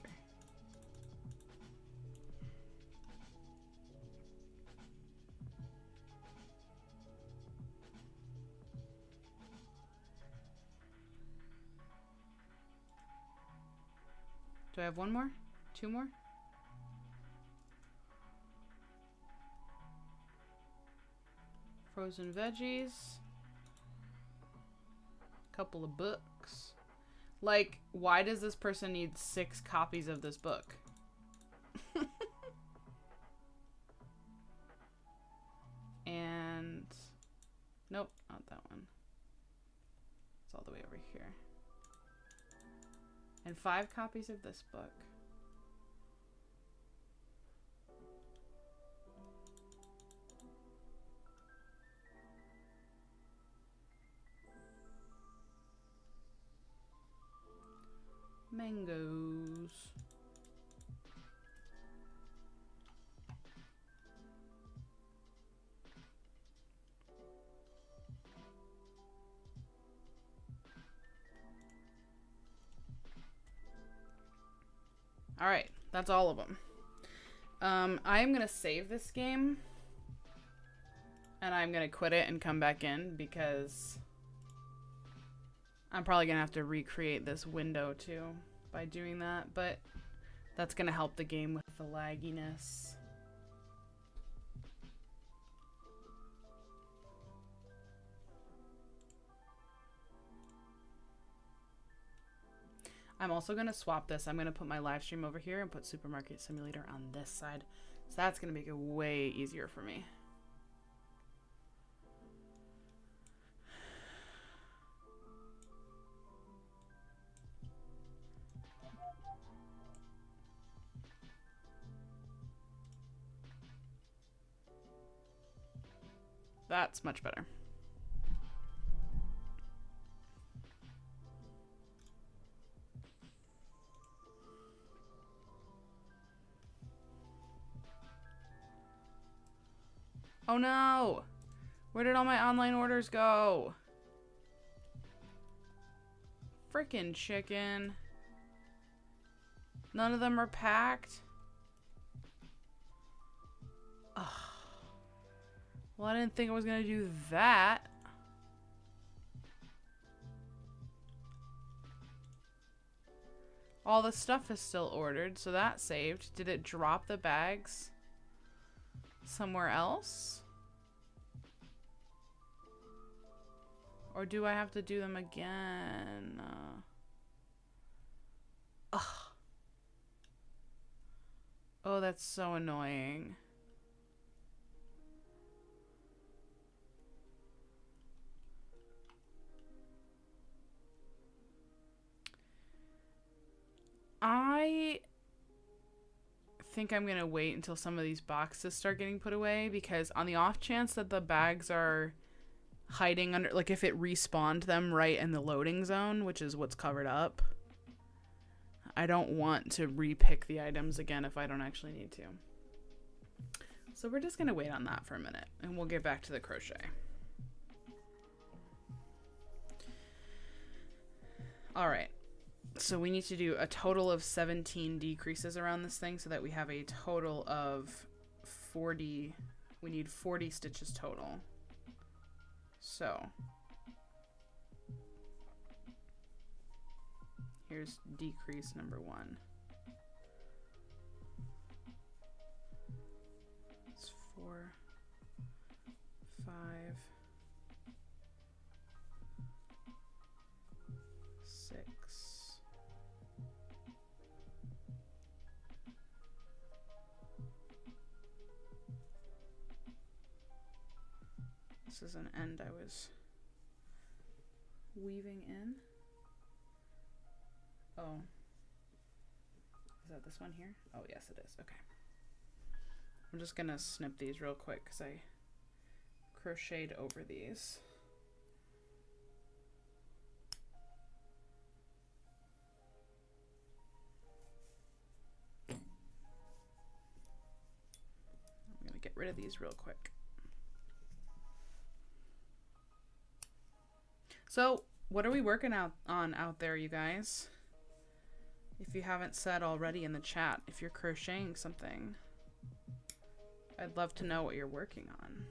Do I have one more? Two more? Frozen veggies. Couple of books. Like, why does this person need 6 copies of this book? And nope, not that one. It's all the way over here. And 5 copies of this book. Mangoes. All right, that's all of them. I am gonna save this game, and I'm gonna quit it and come back in because I'm probably gonna have to recreate this window too by doing that, but that's gonna help the game with the lagginess. I'm also gonna swap this. I'm gonna put my live stream over here and put Supermarket Simulator on this side. So that's gonna make it way easier for me. That's much better. Oh no! Where did all my online orders go? Frickin' chicken. None of them are packed. Ugh. Well, I didn't think I was gonna do that. All the stuff is still ordered, so that's saved. Did it drop the bags somewhere else? Or do I have to do them again? Ugh. Oh, that's so annoying. I think I'm gonna wait until some of these boxes start getting put away, because on the off chance that the bags are hiding under, like if it respawned them right in the loading zone, which is what's covered up, I don't want to repick the items again if I don't actually need to. So we're just gonna wait on that for a minute and we'll get back to the crochet. All right. So we need to do a total of 17 decreases around this thing so that we have a total of 40. We need 40 stitches total. So here's decrease number 1. It's 4, 5, 6. This is an end I was weaving in. Oh. Is that this one here? Oh, yes, it is. Okay. I'm just going to snip these real quick because I crocheted over these. I'm going to get rid of these real quick. So, what are we working on out there, you guys? If you haven't said already in the chat, if you're crocheting something, I'd love to know what you're working on.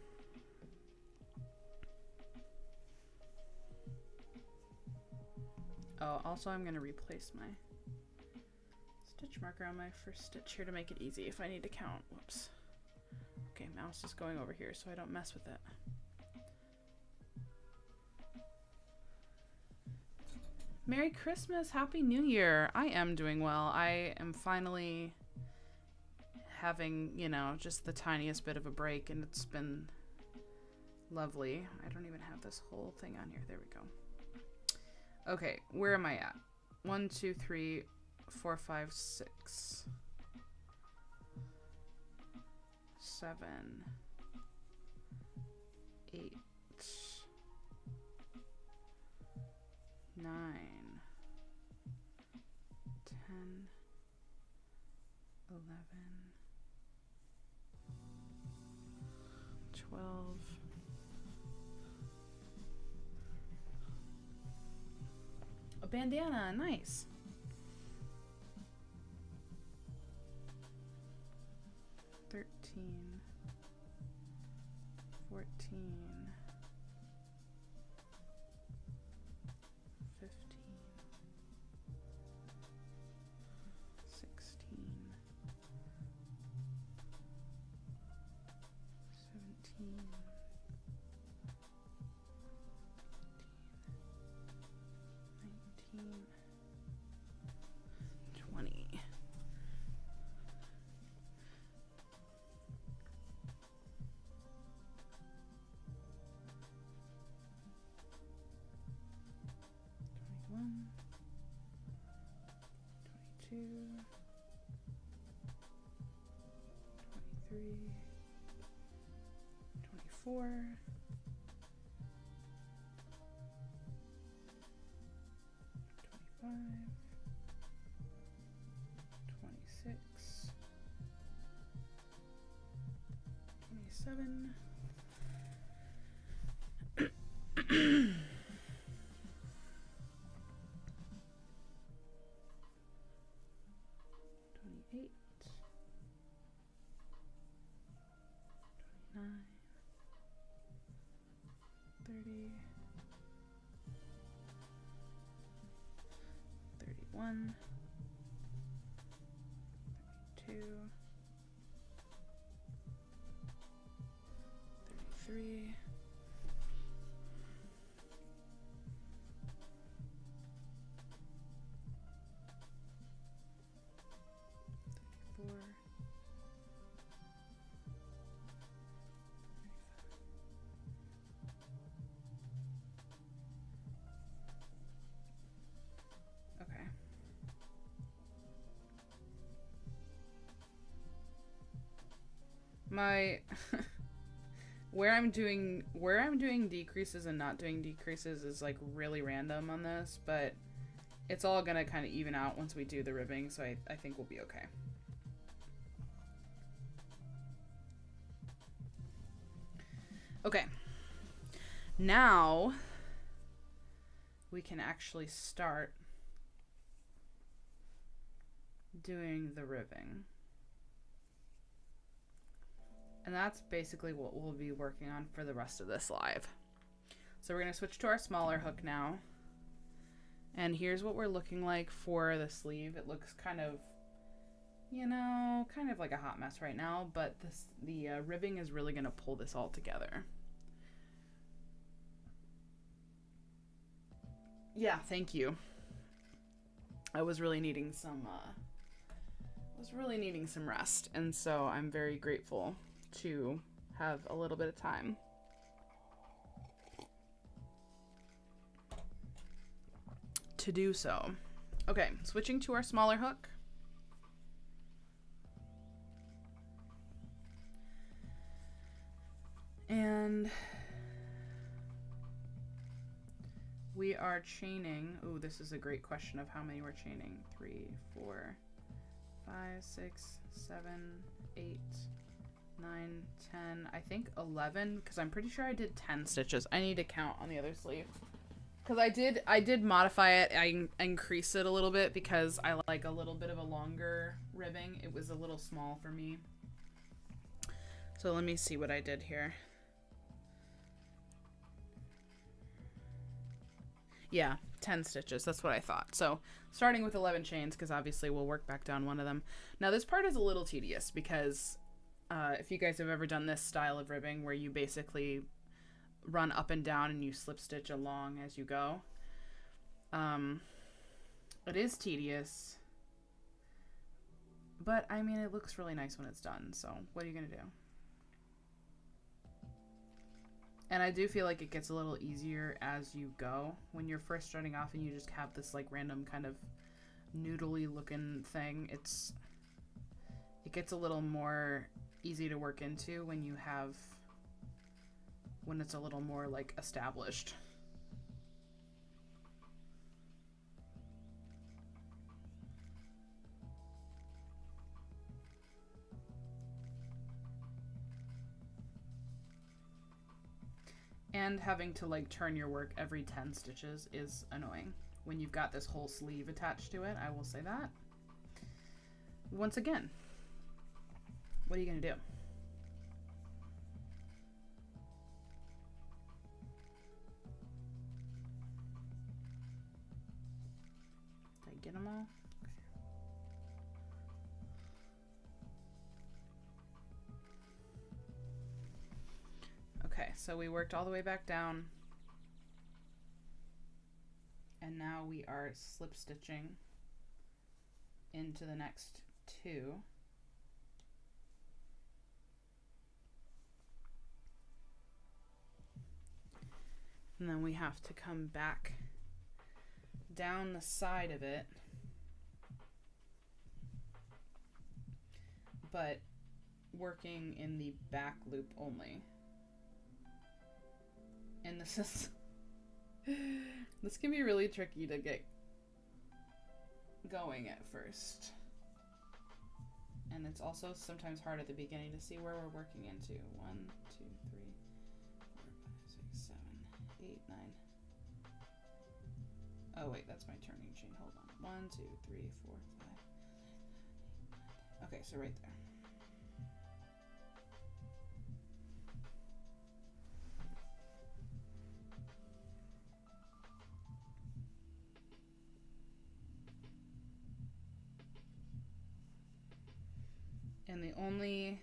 Oh, also I'm going to replace my stitch marker on my first stitch here to make it easy if I need to count. Whoops. Okay, mouse is going over here so I don't mess with it. Merry Christmas, Happy New Year. I am doing well. I am finally having, you know, just the tiniest bit of a break, and it's been lovely. I don't even have this whole thing on here. There we go. Okay, where am I at? 1, 2, 3, 4, 5, 6, 7, 8, 9, 10, 11, 12, a bandana, nice. 13, 14, 15, 16, 17, 18, 19, 20. 21, 22, 23, 24, 25, 26, 27, 28, 29, 30, 31, 32, 33, My where I'm doing decreases and not doing decreases is like really random on this, but it's all gonna kind of even out once we do the ribbing, so I think we'll be okay. Okay, now we can actually start doing the ribbing. And that's basically what we'll be working on for the rest of this live. So we're going to switch to our smaller hook now. And here's what we're looking like for the sleeve. It looks kind of, you know, kind of like a hot mess right now, but the ribbing is really going to pull this all together. Yeah, thank you. I was really needing some rest, and so I'm very grateful to have a little bit of time. To do so. Okay, switching to our smaller hook. And we are chaining. Ooh, this is a great question of how many we're chaining. 3, 4, 5, 6, 7, 8, 9, 10, I think 11, because I'm pretty sure I did 10 stitches. I need to count on the other sleeve. Because I did modify it. I increased it a little bit because I like a little bit of a longer ribbing. It was a little small for me. So let me see what I did here. Yeah, 10 stitches. That's what I thought. So starting with 11 chains, because obviously we'll work back down one of them. Now this part is a little tedious because if you guys have ever done this style of ribbing where you basically run up and down and you slip stitch along as you go, it is tedious, but I mean, it looks really nice when it's done. So what are you gonna do? And I do feel like it gets a little easier as you go. When you're first starting off and you just have this like random kind of noodly looking thing, it gets a little more easy to work into when it's a little more like established. And having to like turn your work every 10 stitches is annoying when you've got this whole sleeve attached to it. I will say that. Once again, what are you gonna do? Did I get them all? Okay, so we worked all the way back down, and now we are slip stitching into the next 2. And then we have to come back down the side of it, but working in the back loop only. And this can be really tricky to get going at first. And it's also sometimes hard at the beginning to see where we're working into. 1, 2, 3, 4, 5, 6, 7, 8, 9. Oh wait, that's my turning chain. Hold on. 1, 2, 3, 4, 5. Okay, so right there. And the only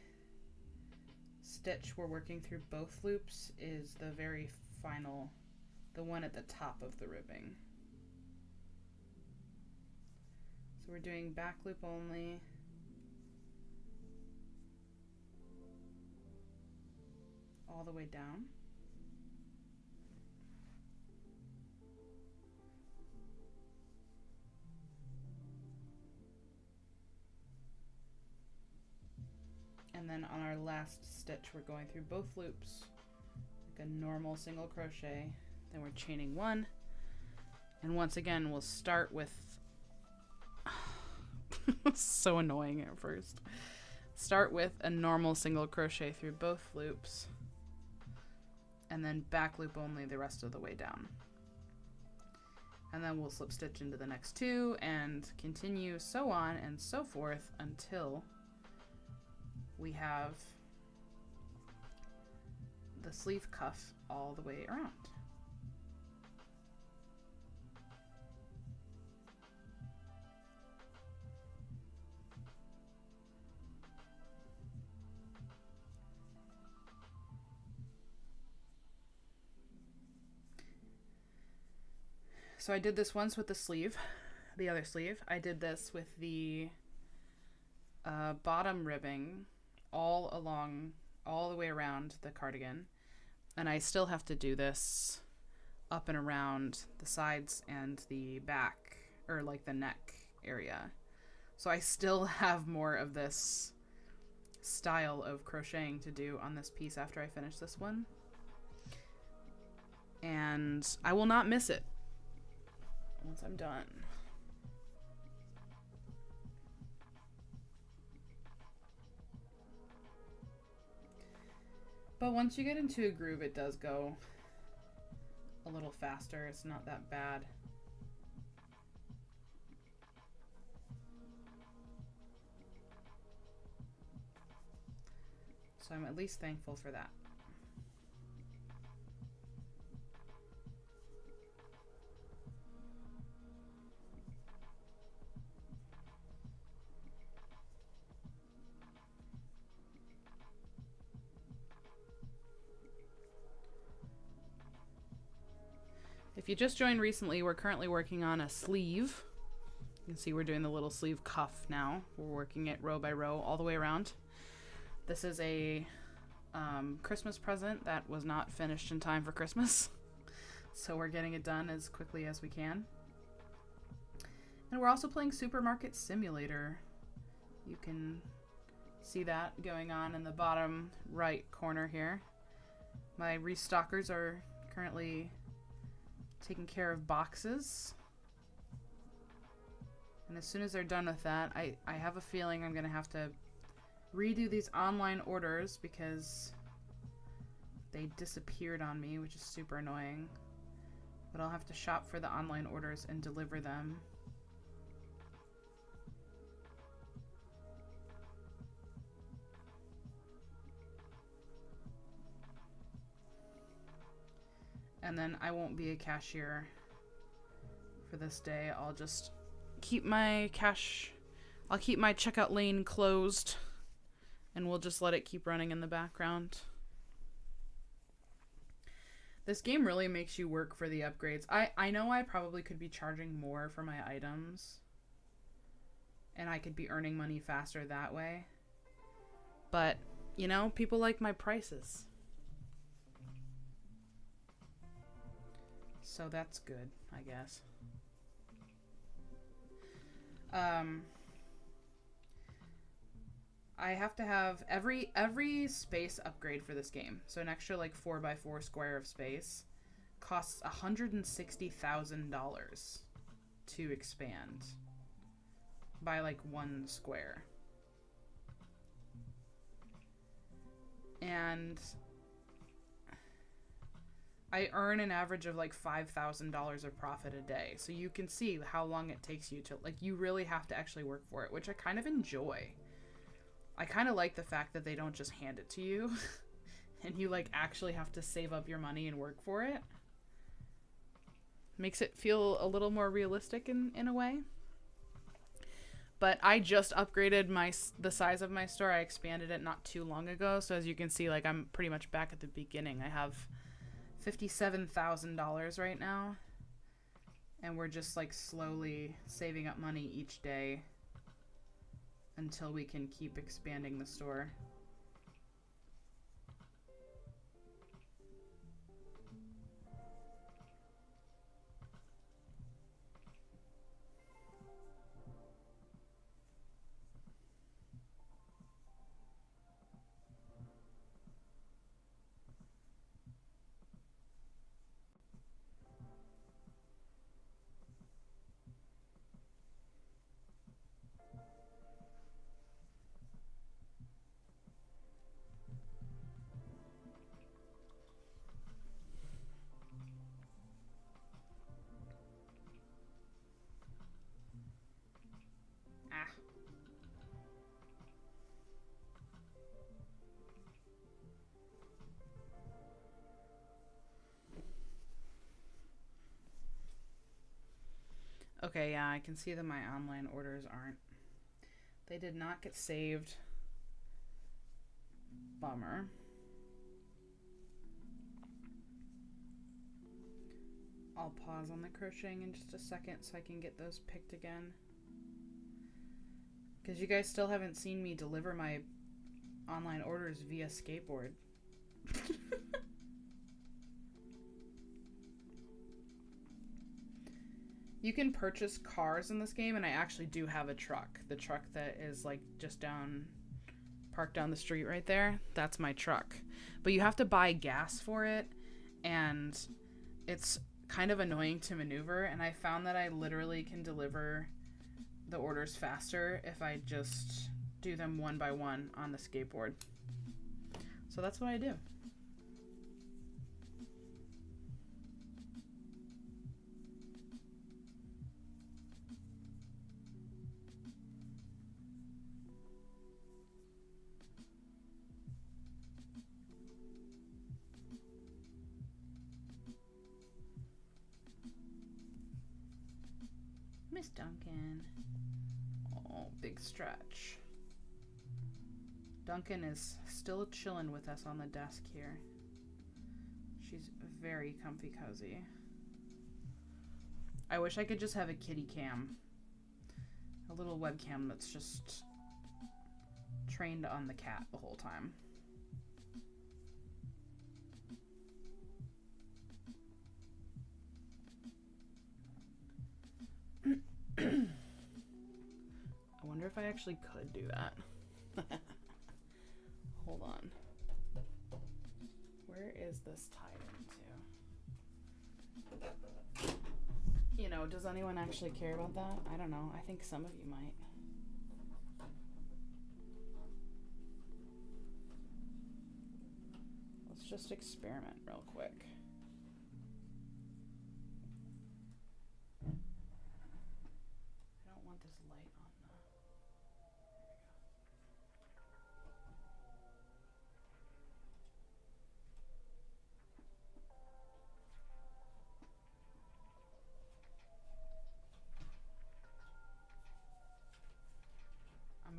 stitch we're working through both loops is the very final, the one at the top of the ribbing. So we're doing back loop only. All the way down. And then on our last stitch, we're going through both loops, like a normal single crochet. Then we're chaining one. And once again, we'll start with, so annoying at first. Start with a normal single crochet through both loops, and then back loop only the rest of the way down. And then we'll slip stitch into the next two and continue so on and so forth until we have the sleeve cuff all the way around. So I did this once with the sleeve, the other sleeve. I did this with the bottom ribbing all along, all the way around the cardigan. And I still have to do this up and around the sides and the back, or like the neck area. So I still have more of this style of crocheting to do on this piece after I finish this one. And I will not miss it once I'm done. But once you get into a groove, it does go a little faster. It's not that bad. So I'm at least thankful for that. If you just joined recently, we're currently working on a sleeve. You can see we're doing the little sleeve cuff now. We're working it row by row all the way around. This is a Christmas present that was not finished in time for Christmas. So we're getting it done as quickly as we can. And we're also playing Supermarket Simulator. You can see that going on in the bottom right corner here. My restockers are currently taking care of boxes. And as soon as they're done with that, I have a feeling I'm going to have to redo these online orders because they disappeared on me, which is super annoying. But I'll have to shop for the online orders and deliver them. And then I won't be a cashier for this day. I'll just keep my I'll keep my checkout lane closed and we'll just let it keep running in the background. This game really makes you work for the upgrades. I know I probably could be charging more for my items and I could be earning money faster that way. But, you know, people like my prices. So that's good, I guess. I have to have every space upgrade for this game. So an extra like 4x4 square of space costs $160,000 to expand by like 1 square. And I earn an average of like $5,000 of profit a day. So you can see how long it takes you to, like, you really have to actually work for it, which I kind of enjoy. I kind of like the fact that they don't just hand it to you and you like actually have to save up your money and work for it. Makes it feel a little more realistic in a way. But I just upgraded the size of my store. I expanded it not too long ago. So as you can see, like, I'm pretty much back at the beginning. I have $57,000 right now, and we're just like slowly saving up money each day until we can keep expanding the store. Okay, yeah, I can see that my online orders aren't. They did not get saved. Bummer. I'll pause on the crocheting in just a second so I can get those picked again. Because you guys still haven't seen me deliver my online orders via skateboard. You can purchase cars in this game, and I actually do have a truck. The truck that is like just parked down the street right there, that's my truck. But you have to buy gas for it, and it's kind of annoying to maneuver, and I found that I literally can deliver the orders faster if I just do them one by one on the skateboard. So that's what I do. Miss Duncan. Oh, big stretch. Duncan is still chilling with us on the desk here. She's very comfy cozy. I wish I could just have a kitty cam. A little webcam that's just trained on the cat the whole time. I wonder if I actually could do that. Hold on. Where is this tied into? You know, does anyone actually care about that? I don't know. I think some of you might. Let's just experiment real quick.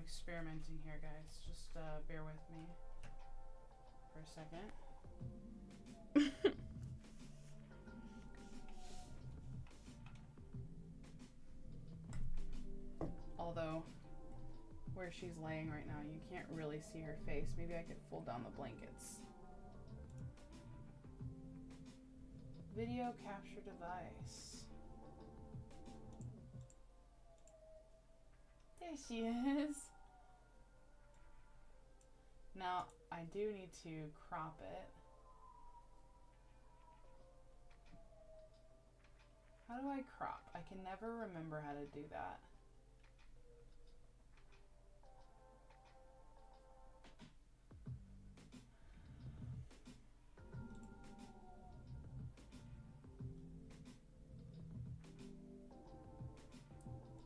Experimenting here, guys. Just bear with me for a second. Although, where she's laying right now, you can't really see her face. Maybe I could fold down the blankets. Video capture device. There she is. Now, I do need to crop it. How do I crop? I can never remember how to do that.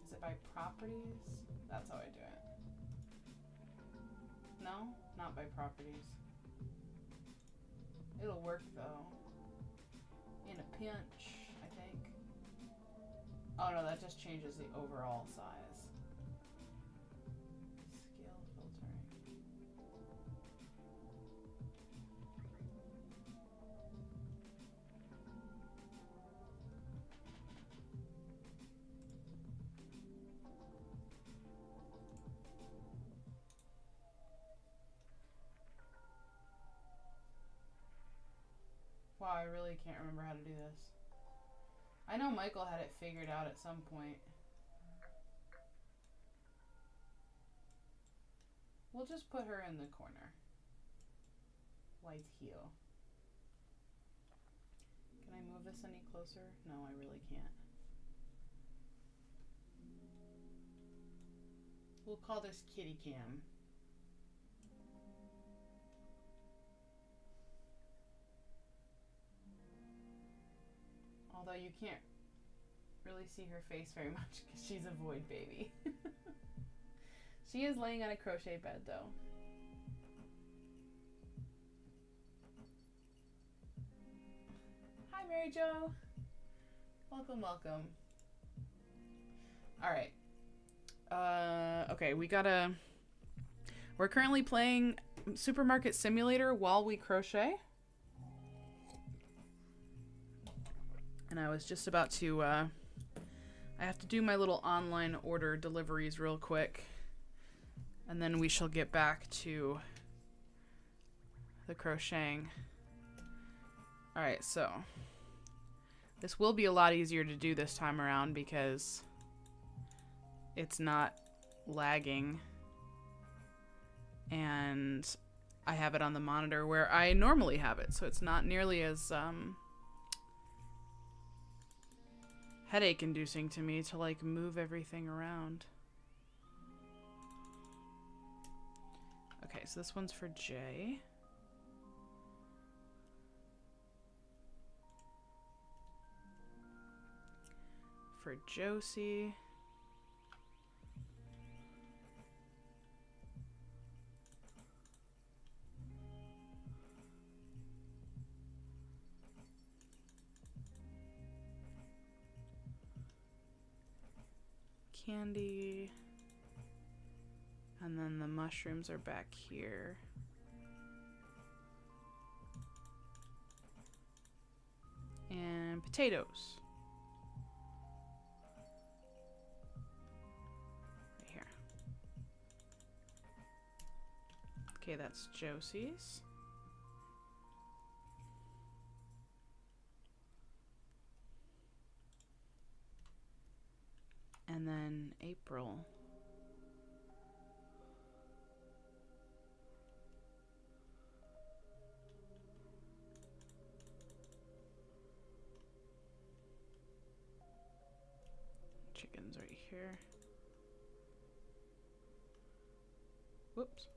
Is it by properties? That's how I do it. No, not by properties. It'll work though. In a pinch, I think. Oh no, that just changes the overall size. Scale filtering. Wow, I really can't remember how to do this. I know Michael had it figured out at some point. We'll just put her in the corner. White heel. Can I move this any closer? No, I really can't. We'll call this kitty cam. Although you can't really see her face very much because she's a void baby. She is laying on a crochet bed though. Hi Mary Jo. Welcome, welcome. All right. Okay, we're currently playing Supermarket Simulator while we crochet. And I was just about to, I have to do my little online order deliveries real quick. And then we shall get back to the crocheting. Alright, so this will be a lot easier to do this time around because it's not lagging. And I have it on the monitor where I normally have it, so it's not nearly as headache inducing to me to like move everything around. Okay, so this one's for Jay. For Josie. Candy. And then the mushrooms are back here. And potatoes. Right here. Okay, that's Josie's. And then April. Chicken's right here. Whoops.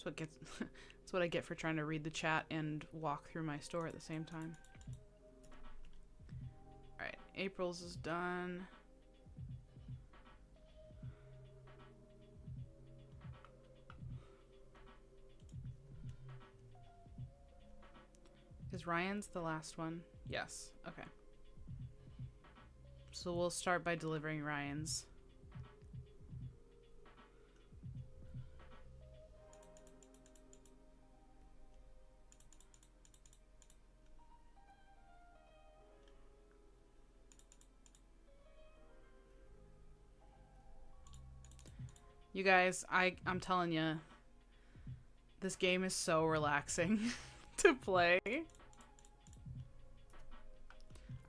That's what I get for trying to read the chat and walk through my store at the same time. Alright, April's is done. Is Ryan's the last one? Yes. Okay. So we'll start by delivering Ryan's. You guys, I'm telling you, this game is so relaxing to play.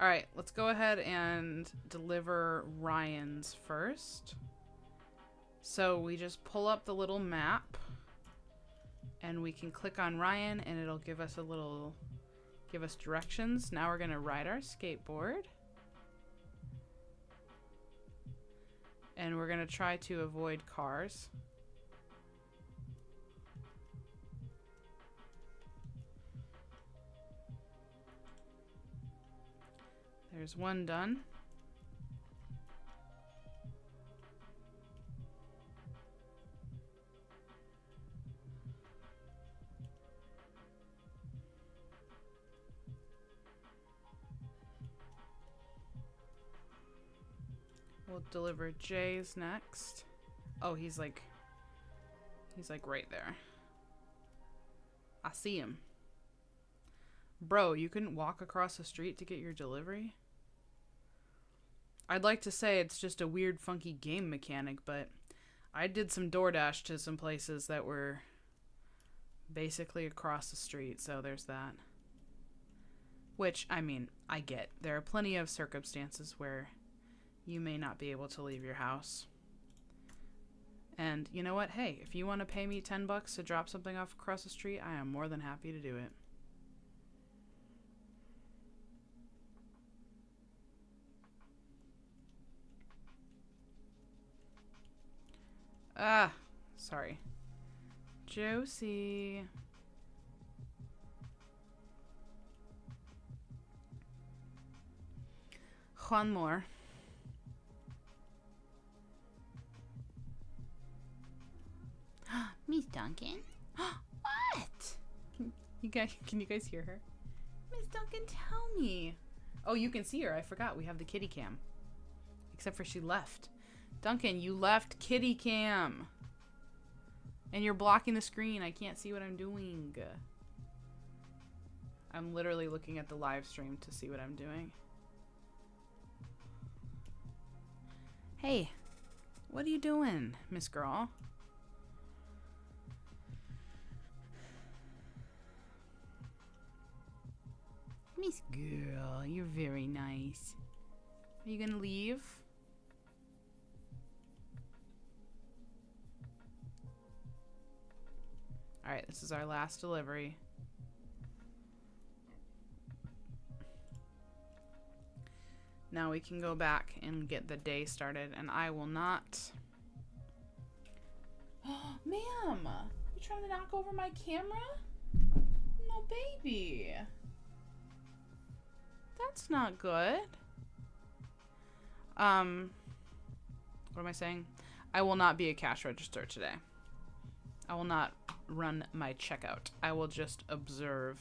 Alright, let's go ahead and deliver Ryan's first. So we just pull up the little map and we can click on Ryan and it'll give us directions. Now we're gonna ride our skateboard. And we're gonna try to avoid cars. There's one done. We'll deliver Jay's next. Oh, he's like right there. I see him. Bro, you couldn't walk across the street to get your delivery? I'd like to say it's just a weird, funky game mechanic, but I did some DoorDash to some places that were basically across the street, so there's that. Which, I mean, I get. There are plenty of circumstances where you may not be able to leave your house. And you know what? Hey, if you want to pay me $10 to drop something off across the street, I am more than happy to do it. Ah, sorry. Josie. One more. Miss Duncan? What? Can you guys hear her? Miss Duncan, tell me. Oh, you can see her. I forgot. We have the kitty cam. Except for she left. Duncan, you left kitty cam. And you're blocking the screen. I can't see what I'm doing. I'm literally looking at the live stream to see what I'm doing. Hey, what are you doing, Miss Girl? Miss Girl, you're very nice. Are you gonna leave? Alright, this is our last delivery. Now we can go back and get the day started, and I will not... Ma'am! You trying to knock over my camera? No, baby. That's not good. What am I saying? I will not be a cash register today. I will not run my checkout. I will just observe.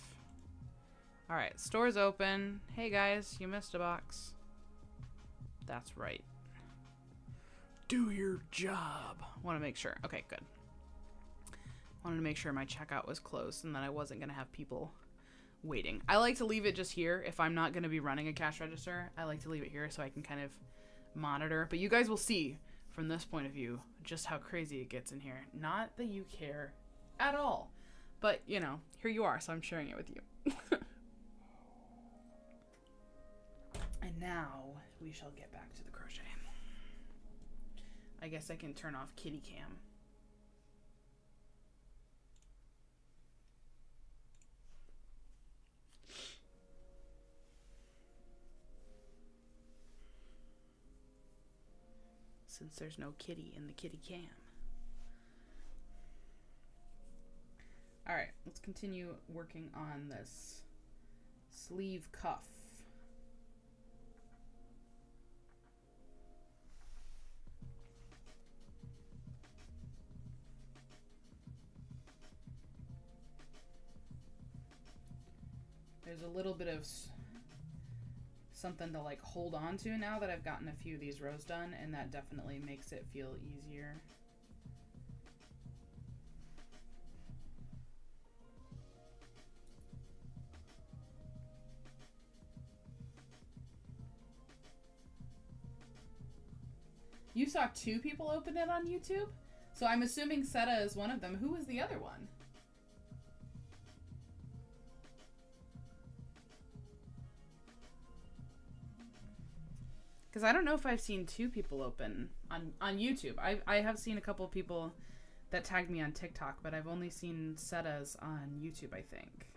Alright, store's open. Hey guys, you missed a box. That's right. Do your job. Want to make sure. Okay, good. Wanted to make sure my checkout was closed and that I wasn't going to have people waiting. I like to leave it just here. If I'm not going to be running a cash register, I like to leave it here so I can kind of monitor. But you guys will see from this point of view just how crazy it gets in here. Not that you care at all. But, you know, here you are, so I'm sharing it with you. And now we shall get back to the crochet. I guess I can turn off kitty cam. Since there's no kitty in the kitty cam. Alright, let's continue working on this sleeve cuff. There's a little bit of something to like hold on to now that I've gotten a few of these rows done, and that definitely makes it feel easier. You saw 2 people open it on YouTube? So I'm assuming Seta is one of them. Who was the other one? Because I don't know if I've seen 2 people open on YouTube. I have seen a couple of people that tagged me on TikTok, but I've only seen Seta's on YouTube, I think.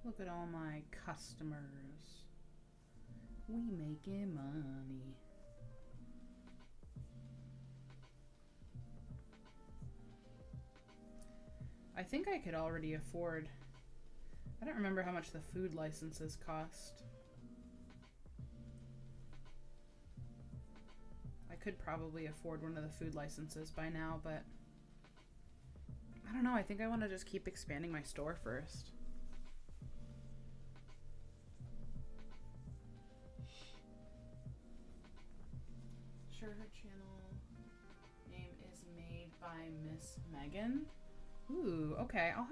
Look at all my customers. We making money. I think I could already afford... I don't remember how much the food licenses cost. I could probably afford one of the food licenses by now, but... I don't know, I think I want to just keep expanding my store first. sure her channel name is Made by Miss Megan. Ooh, okay. I'll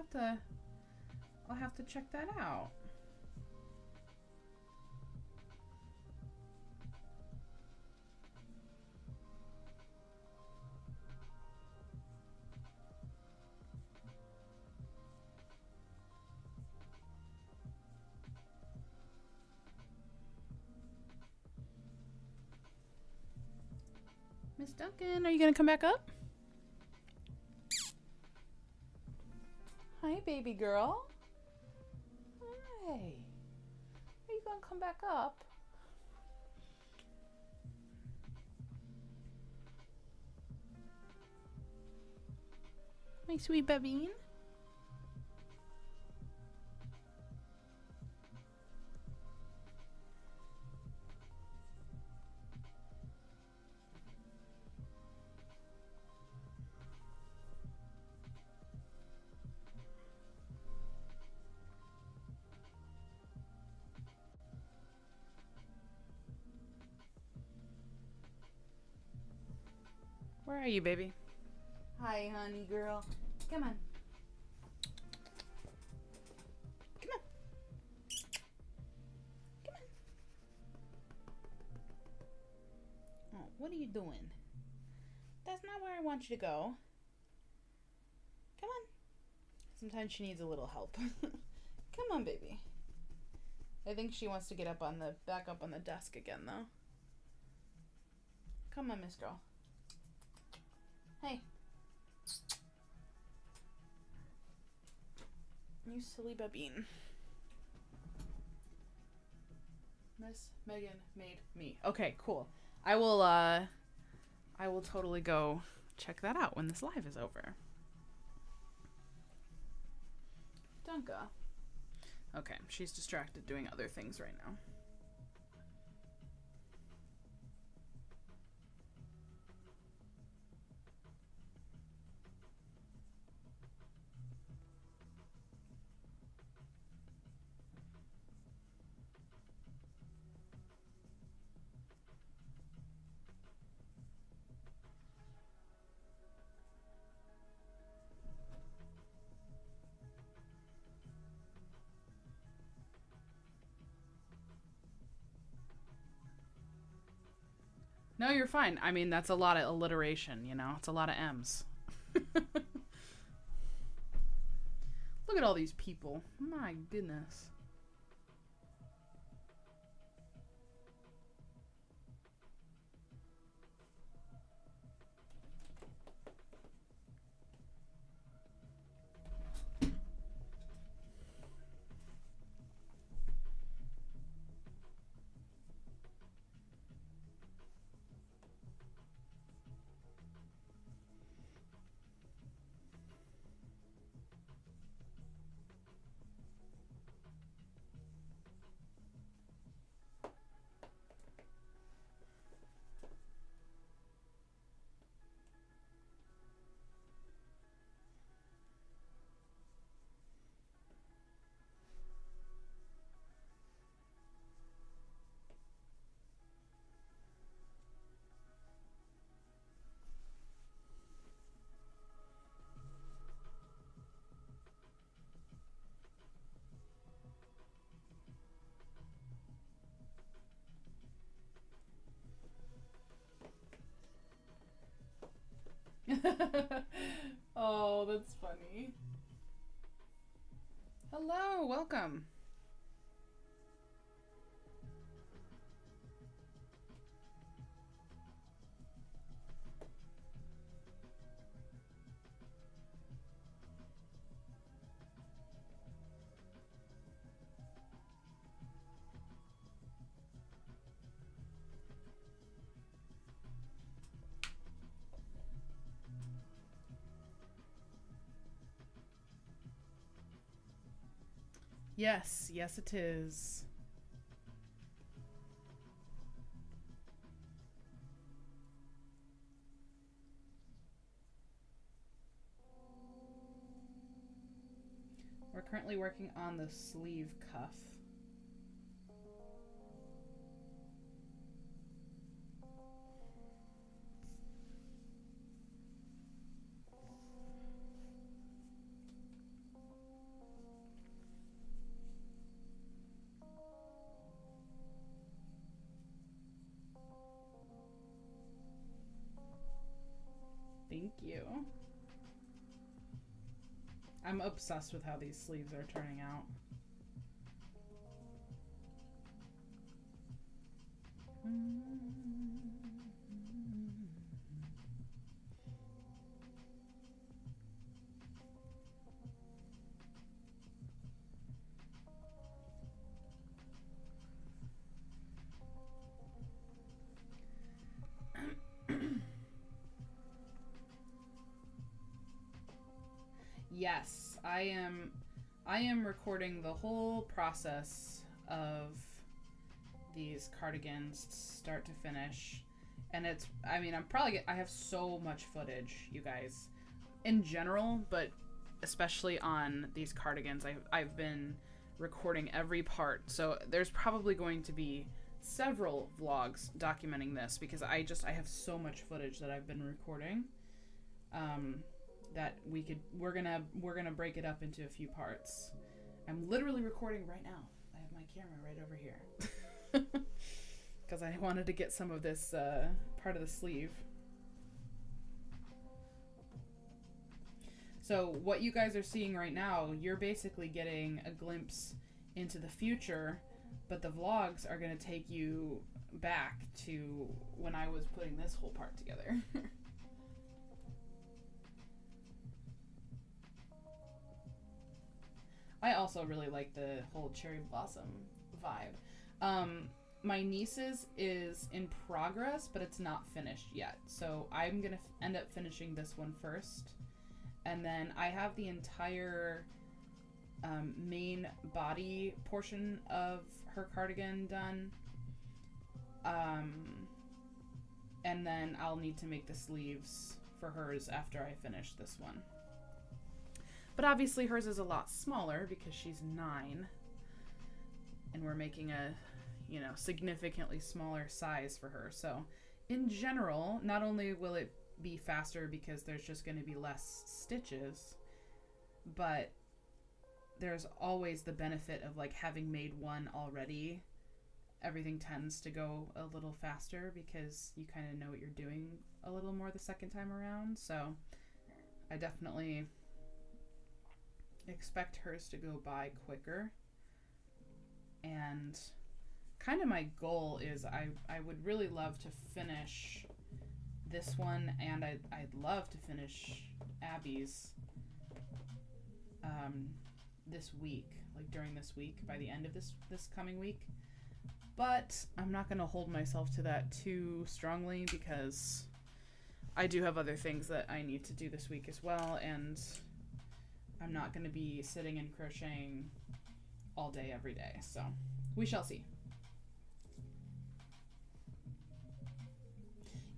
have to check that out. Miss Duncan, are you gonna come back up? Hi, baby girl. Hi. Are you gonna come back up? My sweet babine. Where are you, baby? Hi, honey girl. Come on. Come on. Come on. Oh, what are you doing? That's not where I want you to go. Come on. Sometimes she needs a little help. Come on, baby. I think she wants to get back up on the desk again, though. Come on, Miss Girl. Hey. You silly babine. Miss Megan made me. Okay, cool. I will totally go check that out when this live is over. Dunka. Okay, she's distracted doing other things right now. No, you're fine. I mean, that's a lot of alliteration, you know? It's a lot of M's. Look at all these people. My goodness. Oh, that's funny. Hello, welcome. Yes, yes it is. We're currently working on the sleeve cuff. Thank you. I'm obsessed with how these sleeves are turning out. Yes, I am recording the whole process of these cardigans start to finish, and it's, I mean, I have so much footage, you guys, in general, but especially on these cardigans. I've been recording every part, so there's probably going to be several vlogs documenting this, because I have so much footage that I've been recording. That we're gonna break it up into a few parts. I'm literally recording right now. I have my camera right over here because I wanted to get some of this part of the sleeve. So what you guys are seeing right now, you're basically getting a glimpse into the future, but the vlogs are gonna take you back to when I was putting this whole part together. I also really like the whole cherry blossom vibe. My niece's is in progress, but it's not finished yet. So I'm going to end up finishing this one first. And then I have the entire main body portion of her cardigan done. And then I'll need to make the sleeves for hers after I finish this one. But obviously hers is a lot smaller because she's 9. And we're making a, you know, significantly smaller size for her. So in general, not only will it be faster because there's just going to be less stitches, but there's always the benefit of like having made one already. Everything tends to go a little faster because you kind of know what you're doing a little more the second time around. So I definitely expect hers to go by quicker. And kind of my goal is I would really love to finish this one, and I'd love to finish Abby's this week, like during this week, by the end of this coming week. But I'm not going to hold myself to that too strongly because I do have other things that I need to do this week as well, and I'm not going to be sitting and crocheting all day every day, so we shall see.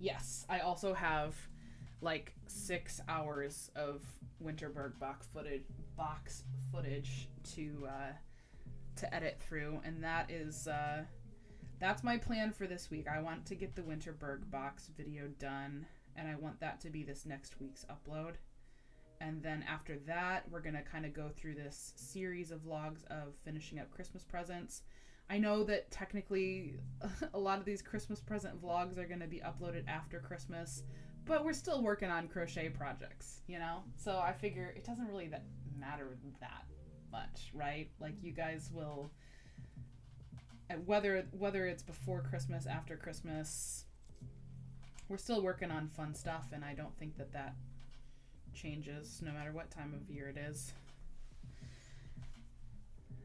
Yes, I also have like 6 hours of Winterberg box footage to edit through, and that is that's my plan for this week. I want to get the Winterberg box video done, and I want that to be this next week's upload. And then after that, we're going to kind of go through this series of vlogs of finishing up Christmas presents. I know that technically a lot of these Christmas present vlogs are going to be uploaded after Christmas, but we're still working on crochet projects, you know? So I figure it doesn't really matter that much, right? Like you guys will, whether it's before Christmas, after Christmas, we're still working on fun stuff, and I don't think that changes no matter what time of year it is.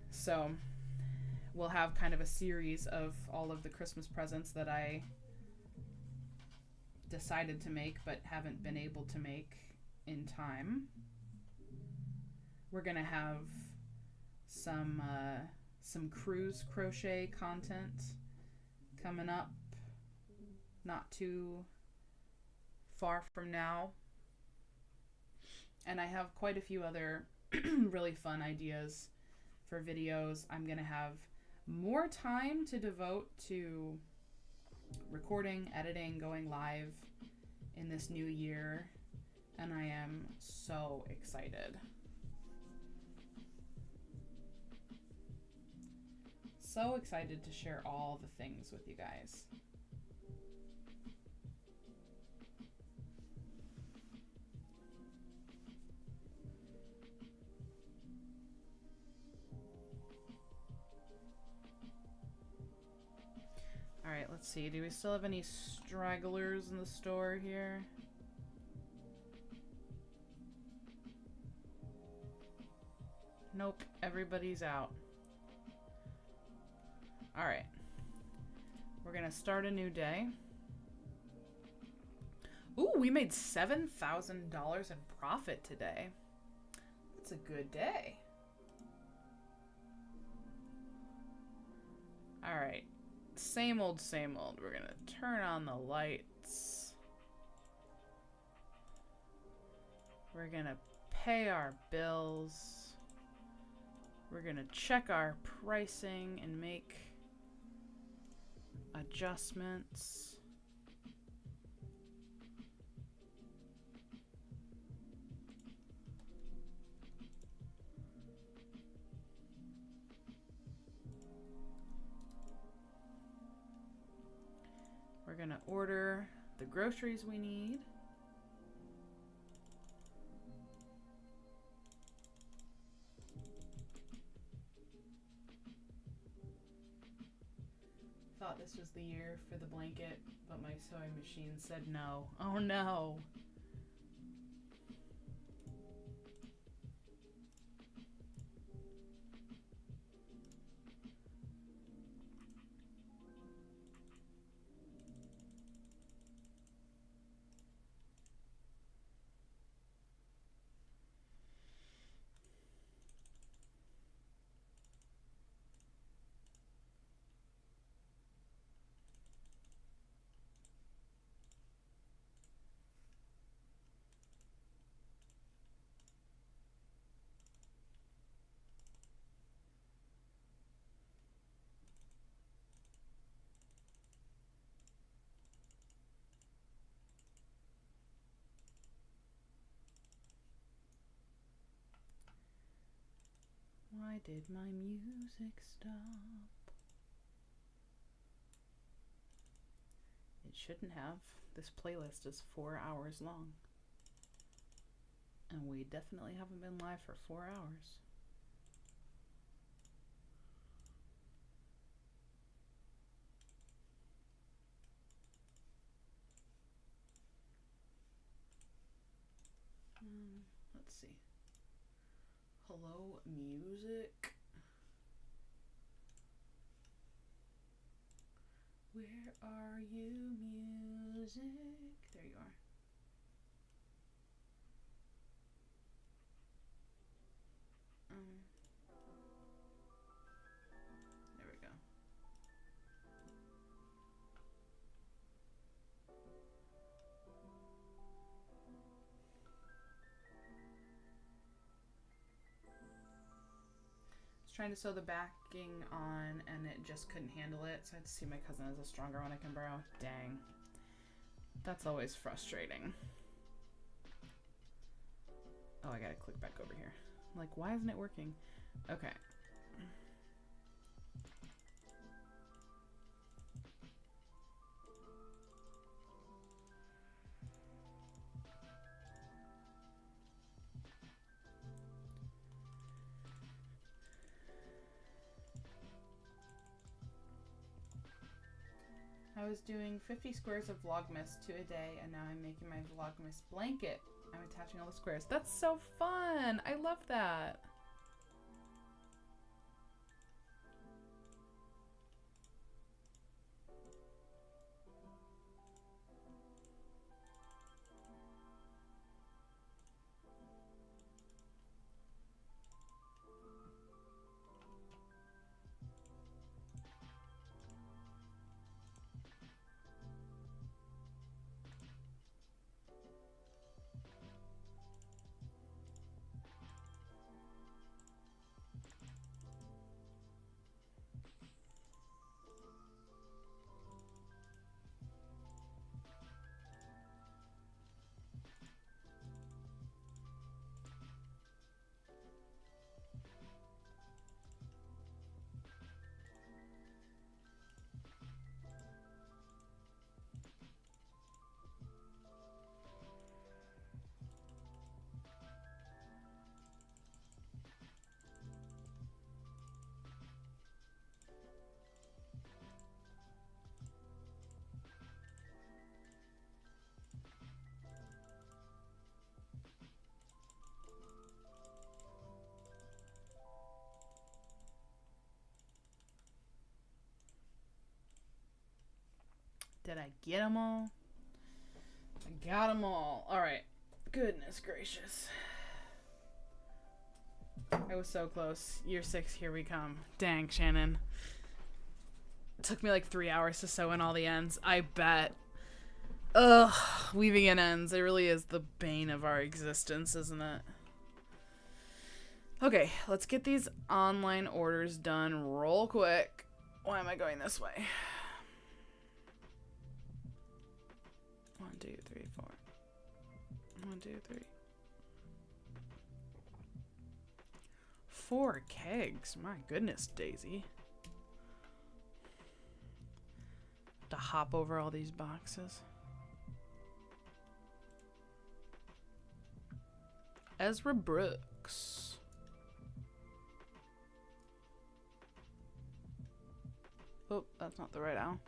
So we'll have kind of a series of all of the Christmas presents that I decided to make but haven't been able to make in time. We're gonna have some cruise crochet content coming up not too far from now. And I have quite a few other really fun ideas for videos. I'm going to have more time to devote to recording, editing, going live in this new year. And I am so excited. So excited to share all the things with you guys. let's see. Do we still have any stragglers in the store here? Nope, everybody's out. Alright. We're gonna start a new day. Ooh, we made $7,000 in profit today. That's a good day. Alright. Same old, same old. We're gonna turn on the lights. We're gonna pay our bills. We're gonna check our pricing and make adjustments. We're gonna order the groceries we need. Thought this was the year for the blanket, but my sewing machine said no. Oh no. Why did my music stop? It shouldn't have. This playlist is 4 hours long. And we definitely haven't been live for 4 hours. Let's see. Hello, music. Where are you, music? There you are. There we go. Trying to sew the backing on and it just couldn't handle it, so I had to see my cousin has a stronger one I can borrow. Dang. That's always frustrating. Oh, I gotta click back over here. I'm like, why isn't it working? Okay. I was doing 50 squares of Vlogmas 2 a day, and now I'm making my Vlogmas blanket. I'm attaching all the squares. That's so fun! I love that! Did I get them all? I got them all. All right. Goodness gracious. I was so close. Year 6, here we come. Dang, Shannon. It took me like 3 hours to sew in all the ends. I bet. Ugh, weaving in ends. It really is the bane of our existence, isn't it? Okay, let's get these online orders done real quick. Why am I going this way? 1, 2, 3, 4. 1, 2, 3. 4 kegs. My goodness, Daisy. To hop over all these boxes. Ezra Brooks. Oh, that's not the right owl.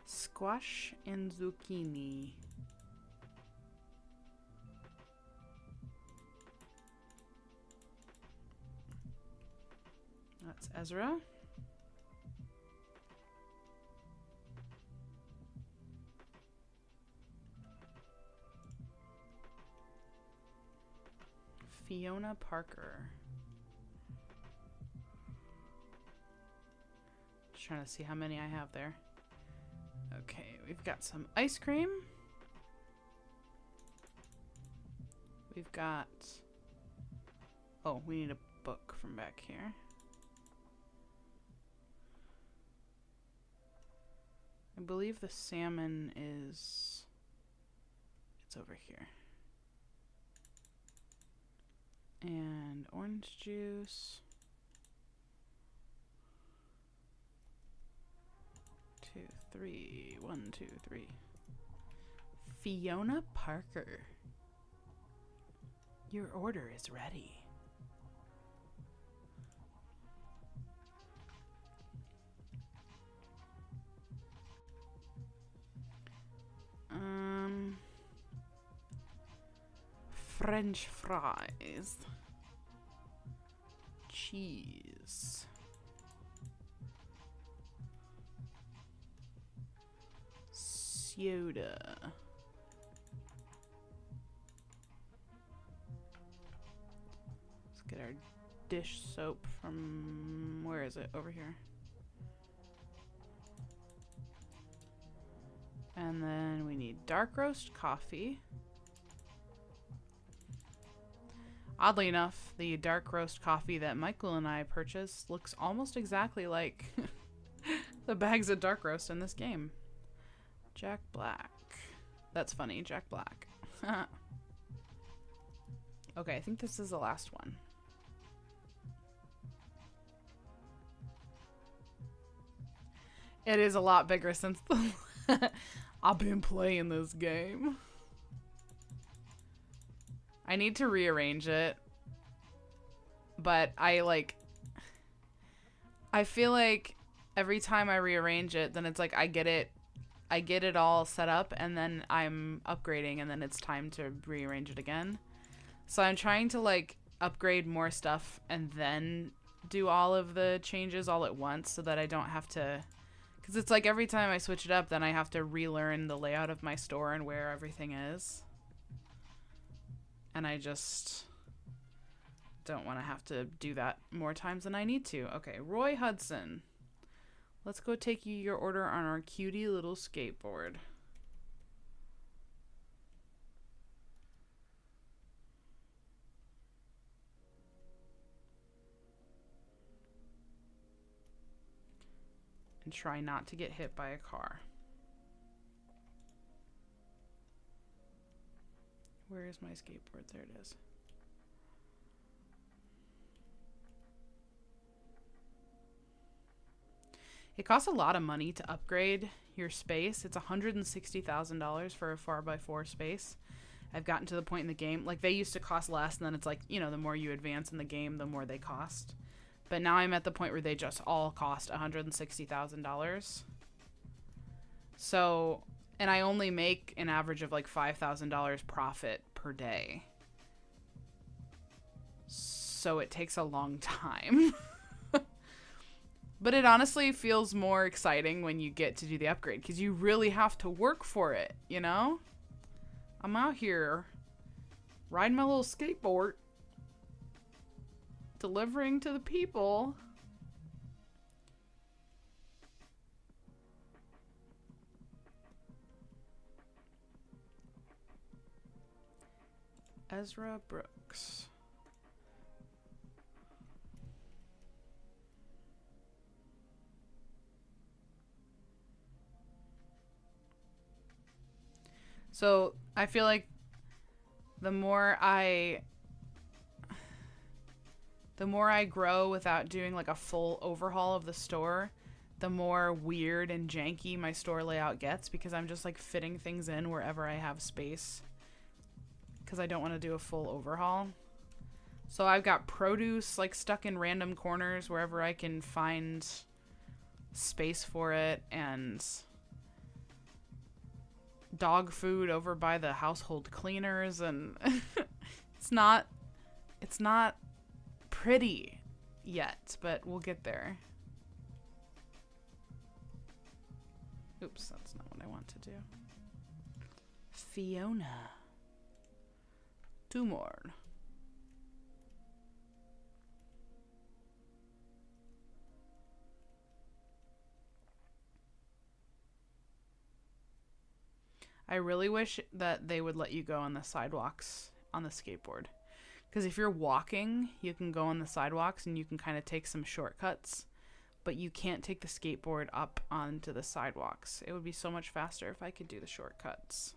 Squash and zucchini. That's Ezra. Fiona Parker. Just trying to see how many I have there. Okay, we've got some ice cream. We've got... Oh, we need a book from back here. I believe the salmon is... It's over here. And orange juice. 2, 3. 1, 2, 3. Fiona Parker. Your order is ready. French fries. Cheese. Soda. Let's get our dish soap from... Where is it? Over here. And then we need dark roast coffee. Oddly enough, the dark roast coffee that Michael and I purchased looks almost exactly like the bags of dark roast in this game. Jack Black. That's funny, Jack Black. Okay, I think this is the last one. It is a lot bigger since the I've been playing this game. I need to rearrange it, but I feel like every time I rearrange it, then it's like I get it all set up, and then I'm upgrading, and then it's time to rearrange it again. So I'm trying to like upgrade more stuff and then do all of the changes all at once, so that I don't have to, because it's like every time I switch it up, then I have to relearn the layout of my store and where everything is. And I just don't want to have to do that more times than I need to. Okay, Roy Hudson. Let's go take you your order on our cutie little skateboard. And try not to get hit by a car. Where is my skateboard? There it is. It costs a lot of money to upgrade your space. It's $160,000 for a 4x4 space. I've gotten to the point in the game, like they used to cost less, and then it's like, you know, the more you advance in the game, the more they cost. But now I'm at the point where they just all cost $160,000. So, And I only make an average of like $5,000 profit per day. So it takes a long time. But it honestly feels more exciting when you get to do the upgrade, because you really have to work for it, you know? I'm out here riding my little skateboard, delivering to the people. Ezra Brooks. So I feel like the more I grow without doing like a full overhaul of the store, the more weird and janky my store layout gets, because I'm just like fitting things in wherever I have space, because I don't want to do a full overhaul. So I've got produce like stuck in random corners wherever I can find space for it, and dog food over by the household cleaners, and it's not pretty yet, but we'll get there. Oops, that's not what I want to do. Fiona. 2 more. I really wish that they would let you go on the sidewalks on the skateboard. Because if you're walking, you can go on the sidewalks and you can kind of take some shortcuts. But you can't take the skateboard up onto the sidewalks. It would be so much faster if I could do the shortcuts.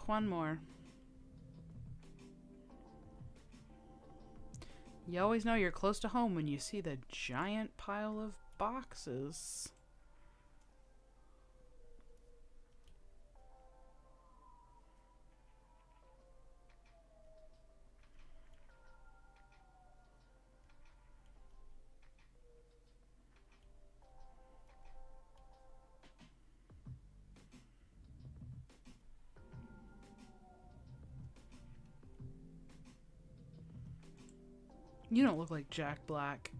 One more. You always know you're close to home when you see the giant pile of boxes. You don't look like Jack Black.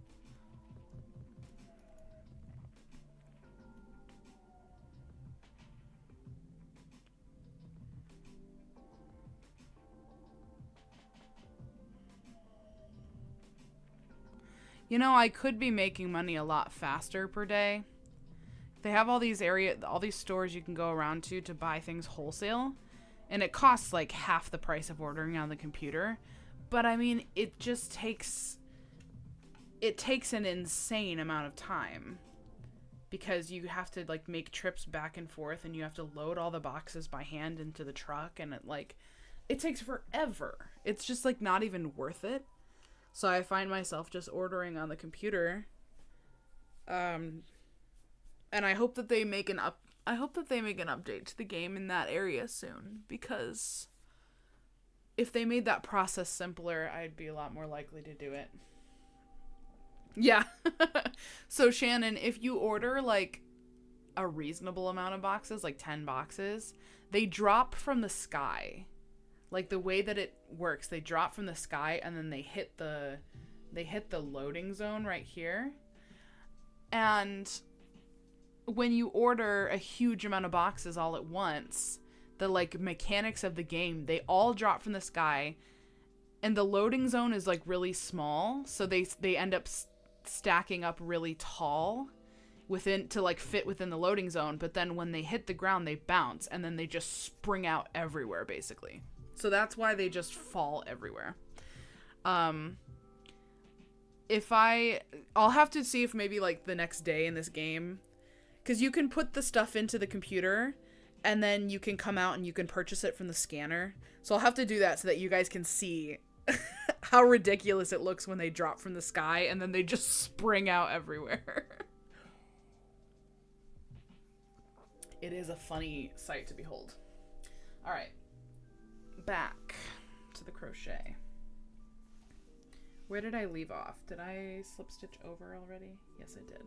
You know, I could be making money a lot faster per day. They have all these stores you can go around to buy things wholesale, and it costs like half the price of ordering on the computer. But I mean, it takes an insane amount of time, because you have to like make trips back and forth, and you have to load all the boxes by hand into the truck, and it takes forever. It's just like not even worth it. So I find myself just ordering on the computer. And I hope that they make an update to the game in that area soon, because if they made that process simpler, I'd be a lot more likely to do it. Yeah. So Shannon, if you order like a reasonable amount of boxes, like 10 boxes, they drop from the sky. Like the way that it works, they drop from the sky and then they hit the loading zone right here. And when you order a huge amount of boxes all at once, the like mechanics of the game, they all drop from the sky, and the loading zone is like really small, so they end up stacking up really tall to like fit within the loading zone. But then when they hit the ground, they bounce, and then they just spring out everywhere basically. So that's why they just fall everywhere. I'll have to see if maybe like the next day in this game, because you can put the stuff into the computer and then you can come out and you can purchase it from the scanner. So I'll have to do that so that you guys can see how ridiculous it looks when they drop from the sky and then they just spring out everywhere. It is a funny sight to behold. All right, back to the crochet. Where did I leave off? Did I slip stitch over already? Yes, I did.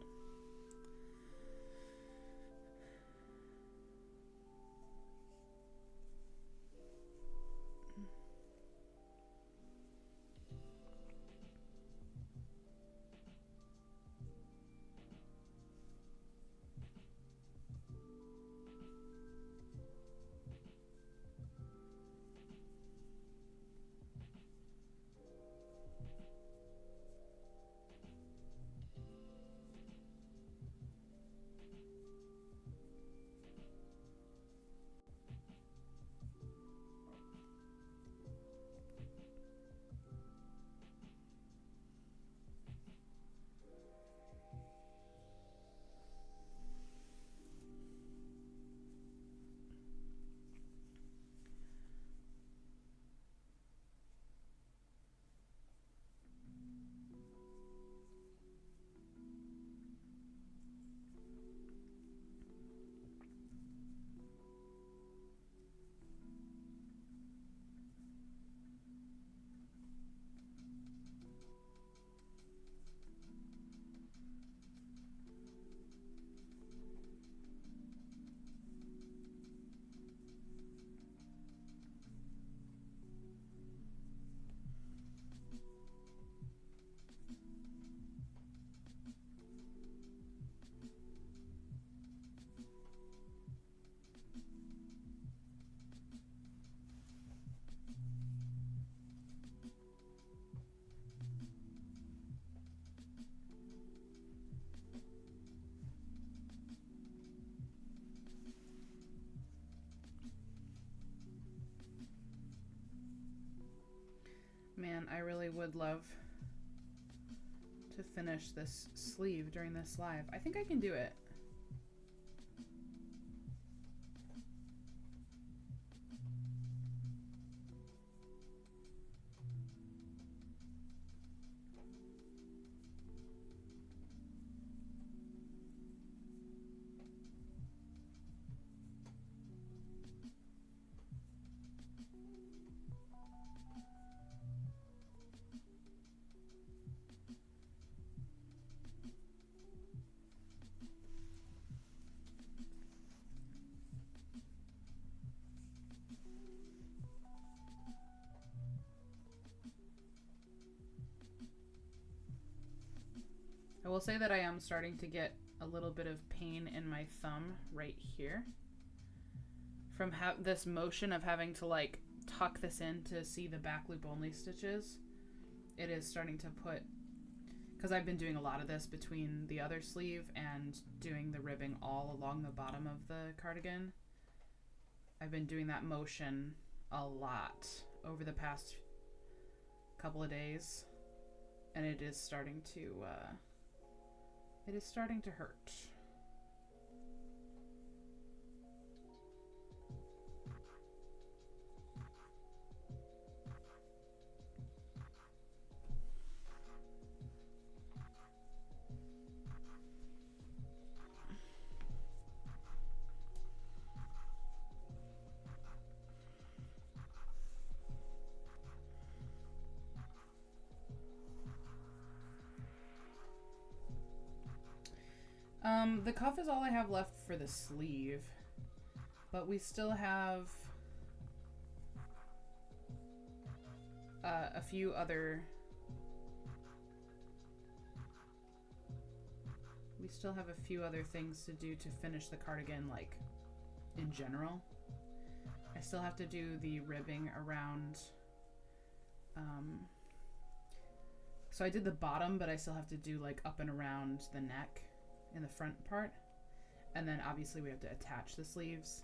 Man, I really would love to finish this sleeve during this live. I think I can do it. I will say that I am starting to get a little bit of pain in my thumb right here from this motion of having to like tuck this in to see the back loop only stitches. It is starting to put, because I've been doing a lot of this between the other sleeve and doing the ribbing all along the bottom of the cardigan. I've been doing that motion a lot over the past couple of days, and it is starting to hurt. The cuff is all I have left for the sleeve, but we still have a few other things to do to finish the cardigan, like in general. I still have to do the ribbing around, so I did the bottom, but I still have to do like up and around the neck in the front part, and then obviously we have to attach the sleeves,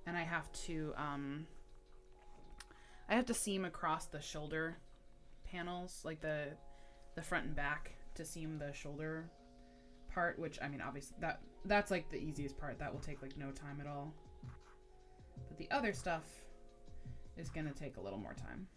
and I have to seam across the shoulder panels, like the front and back, to seam the shoulder part, which, I mean, obviously that's like the easiest part. That will take like no time at all, but the other stuff is gonna take a little more time.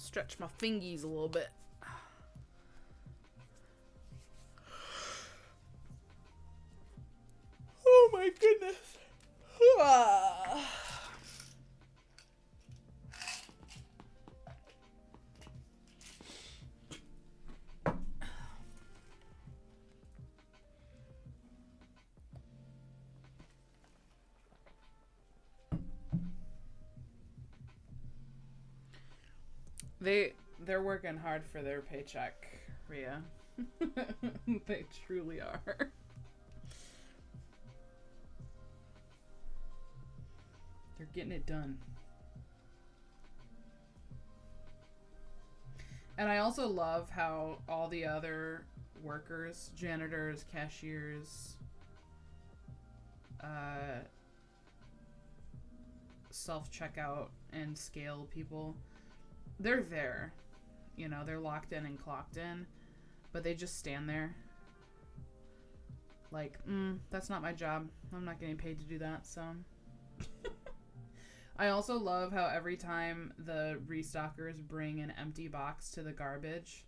Stretch my fingies a little bit. Oh my goodness. They're working hard for their paycheck, Rhea. They truly are. They're getting it done. And I also love how all the other workers, janitors, cashiers, self-checkout and scale people, they're there. You know, they're locked in and clocked in, but they just stand there. Like, that's not my job. I'm not getting paid to do that, so. I also love how every time the restockers bring an empty box to the garbage,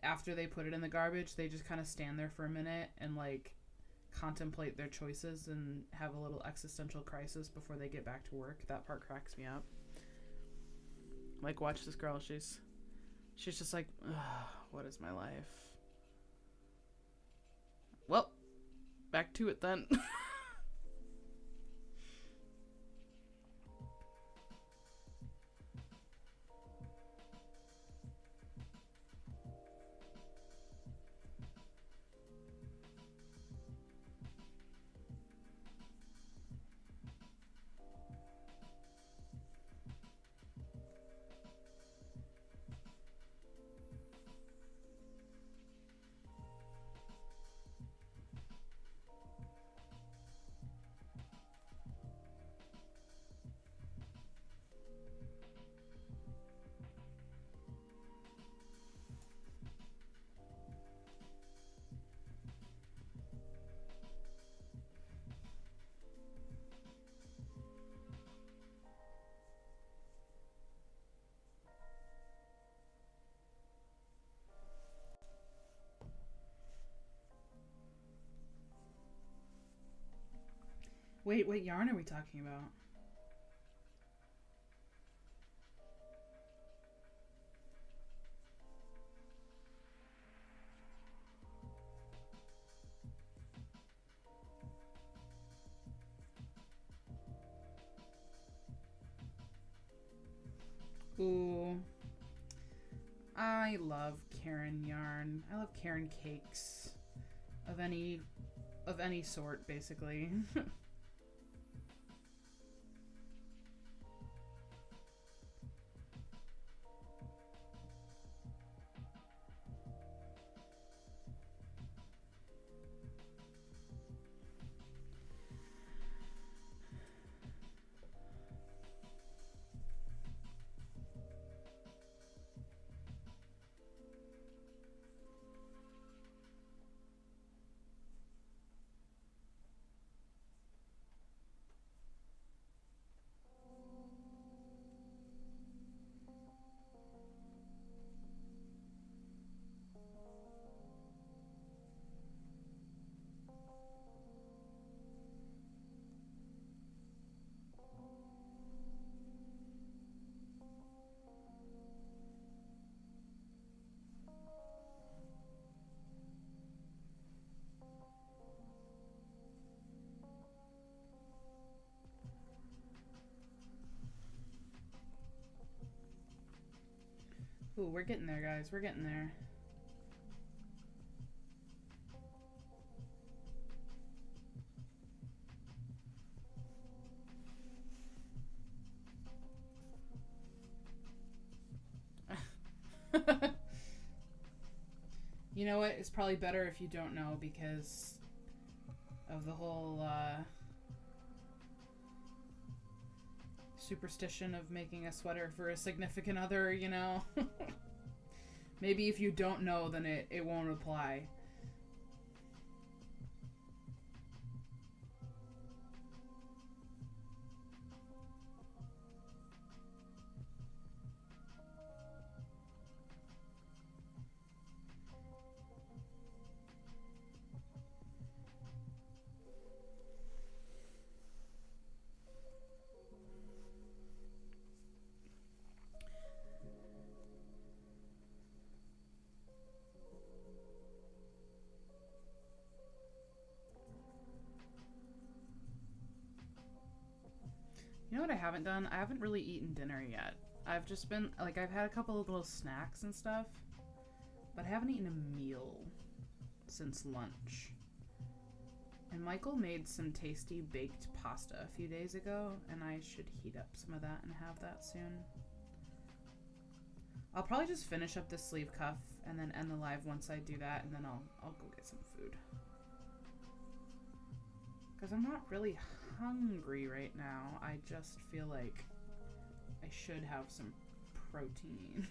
after they put it in the garbage, they just kind of stand there for a minute and, like, contemplate their choices and have a little existential crisis before they get back to work. That part cracks me up. Like, watch this girl. She's just like, what is my life? Well, back to it then. Wait, what yarn are we talking about? Ooh. I love Karen yarn. I love Karen cakes. Of any sort, basically. Ooh, we're getting there, guys. We're getting there. You know what? It's probably better if you don't know because of the whole superstition of making a sweater for a significant other, you know? Maybe if you don't know, then it won't apply. haven't done, I haven't really eaten dinner yet. I've just been, like, I've had a couple of little snacks and stuff, but I haven't eaten a meal since lunch. And Michael made some tasty baked pasta a few days ago, and I should heat up some of that and have that soon. I'll probably just finish up this sleeve cuff and then end the live once I do that, and then I'll go get some food. Because I'm not really hungry right now. I just feel like I should have some protein.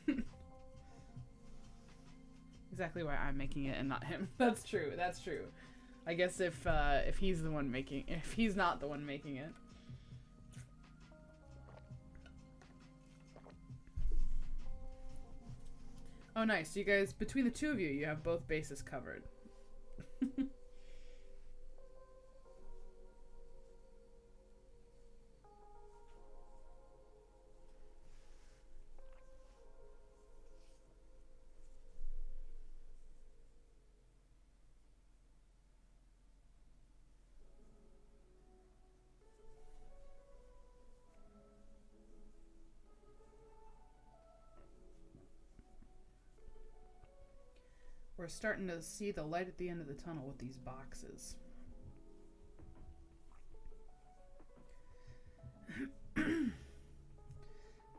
Exactly why I'm making it and not him. That's true. That's true. I guess if he's the one making, if he's not the one making it. Oh, nice. So you guys, between the two of you, you have both bases covered. We're starting to see the light at the end of the tunnel with these boxes.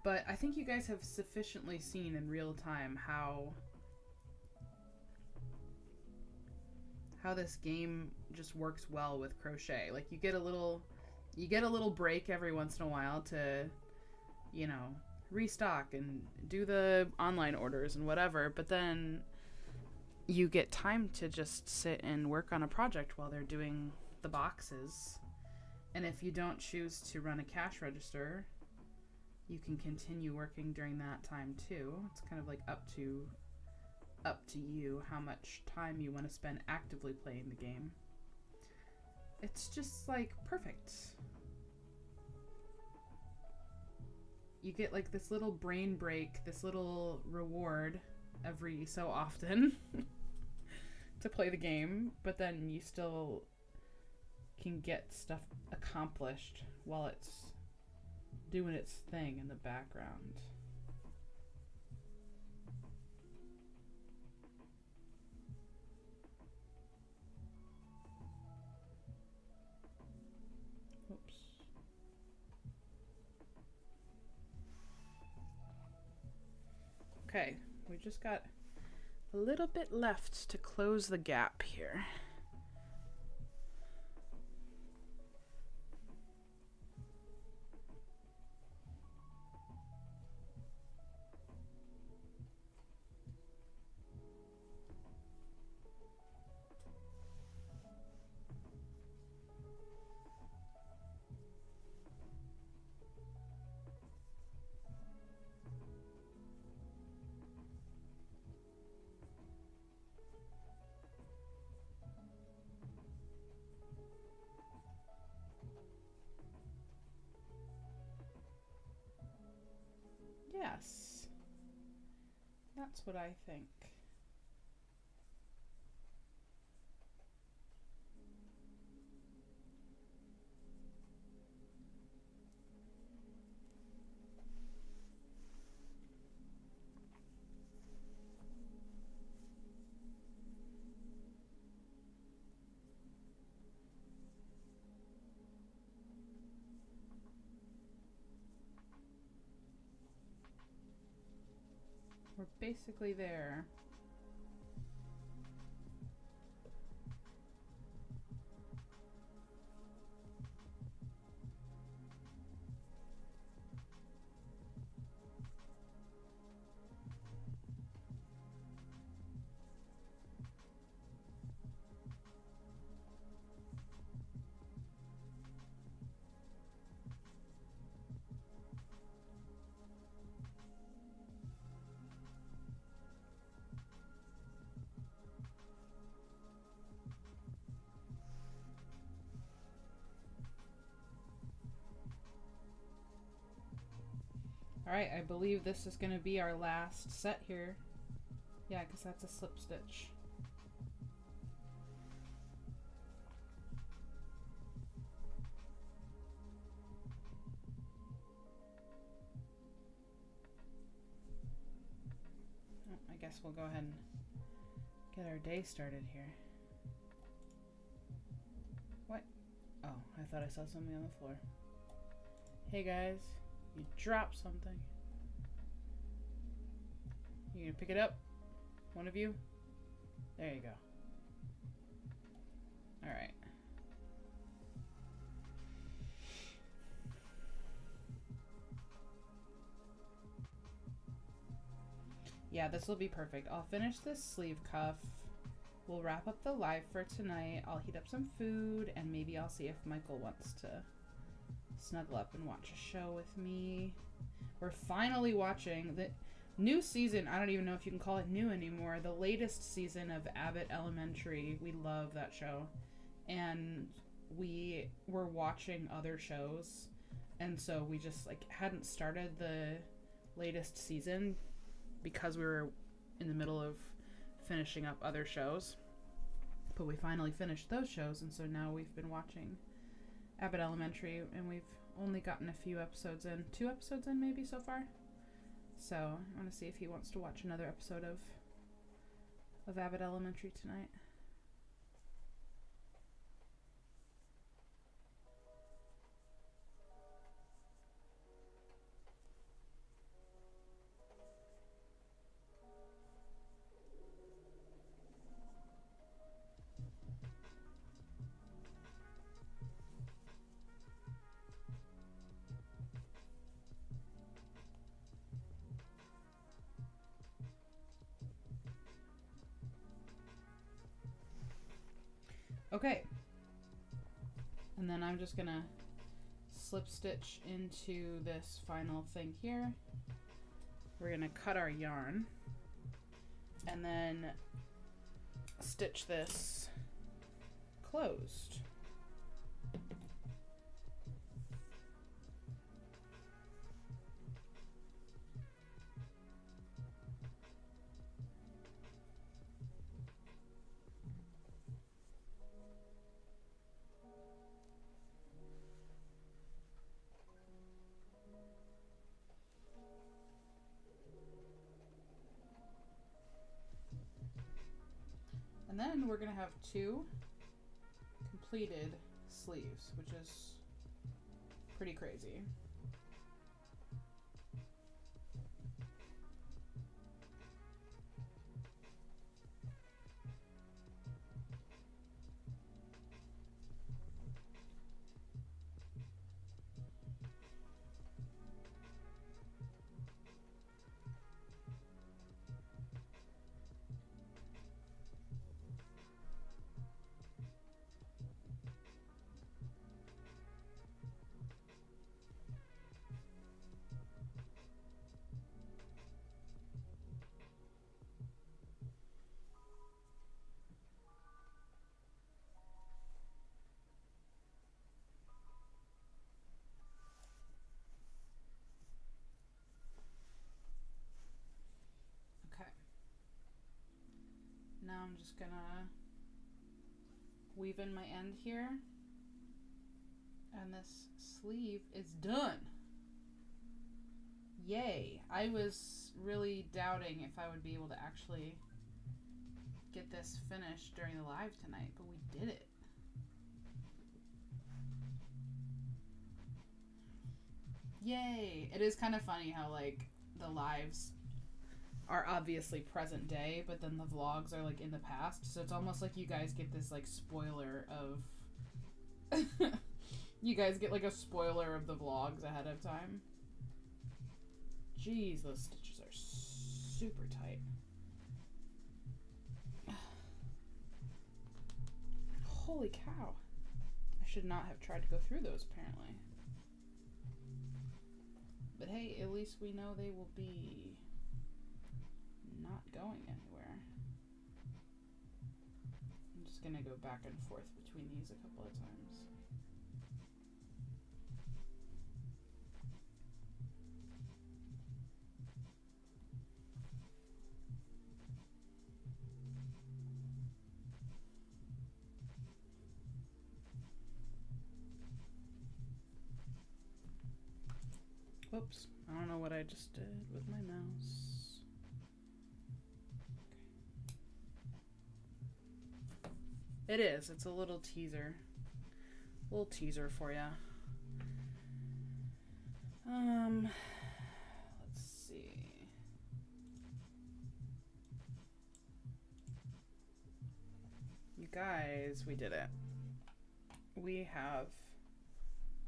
But I think you guys have sufficiently seen in real time how this game just works well with crochet. Like you get a little break every once in a while to, you know, restock and do the online orders and whatever, but then you get time to just sit and work on a project while they're doing the boxes. And if you don't choose to run a cash register, you can continue working during that time too. It's kind of like up to you how much time you want to spend actively playing the game. It's just like perfect. You get like this little brain break, this little reward every so often to play the game, but then you still can get stuff accomplished while it's doing its thing in the background. Oops. Okay, we just got a little bit left to close the gap here. Yes, that's what I think. We're basically there. Alright, I believe this is going to be our last set here. Yeah, because that's a slip stitch. guess we'll go ahead and get our day started here. What? Oh, I thought I saw something on the floor. Hey guys, you dropped something. You gonna pick it up? One of you? There you go. Alright. Yeah, this will be perfect. I'll finish this sleeve cuff. We'll wrap up the live for tonight. I'll heat up some food, and maybe I'll see if Michael wants to snuggle up and watch a show with me. We're finally watching the new season. I don't even know if you can call it new anymore. The latest season of Abbott Elementary. We love that show. And we were watching other shows. And so we just like hadn't started the latest season because we were in the middle of finishing up other shows. But we finally finished those shows, and so now we've been watching Abbott Elementary, and we've only gotten a few episodes in. 2 episodes in maybe so far. So I want to see if he wants to watch another episode of Abbott Elementary tonight. Okay, and then I'm just gonna slip stitch into this final thing here. We're gonna cut our yarn and then stitch this closed. And then we're going to have 2 completed sleeves, which is pretty crazy. Now I'm just gonna weave in my end here, and this sleeve is done. Yay! I was really doubting if I would be able to actually get this finished during the live tonight, but we did it. Yay! It is kind of funny how like the lives are obviously present day, but then the vlogs are like in the past, so it's almost like you guys get this like spoiler of you guys get like a spoiler of the vlogs ahead of time. Jeez, those stitches are super tight. Holy cow. I should not have tried to go through those apparently. But hey, at least we know they will be not going anywhere. I'm just gonna go back and forth between these a couple of times. Whoops, I don't know what I just did with my mouse. It is. It's a little teaser. Little teaser for you. Let's see. You guys, we did it. We have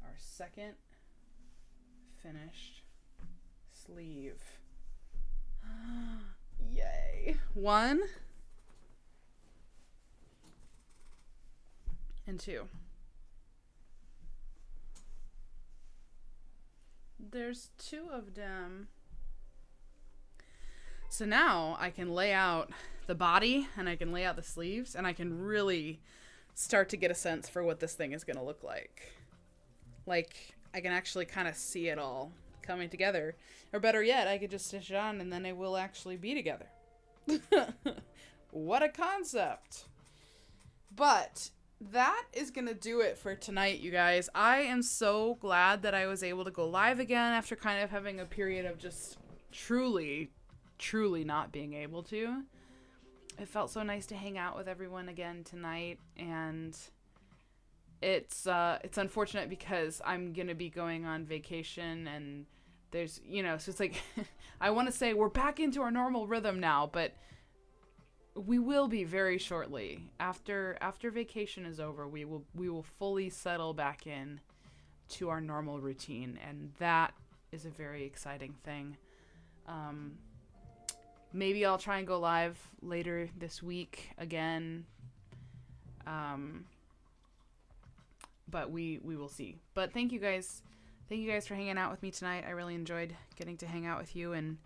our second finished sleeve. Yay. 1 and 2. There's 2 of them. So now I can lay out the body and I can lay out the sleeves and I can really start to get a sense for what this thing is going to look like. Like, I can actually kind of see it all coming together. Or better yet, I could just stitch it on and then it will actually be together. What a concept. But that is going to do it for tonight, you guys. I am so glad that I was able to go live again after kind of having a period of just truly not being able to. It felt so nice to hang out with everyone again tonight, and it's unfortunate because I'm going to be going on vacation and there's, so it's like I want to say we're back into our normal rhythm now, but we will be very shortly. After vacation is over, we will fully settle back in to our normal routine, and that is a very exciting thing. Maybe I'll try and go live later this week again. But we will see. But thank you guys for hanging out with me tonight. I really enjoyed getting to hang out with you, and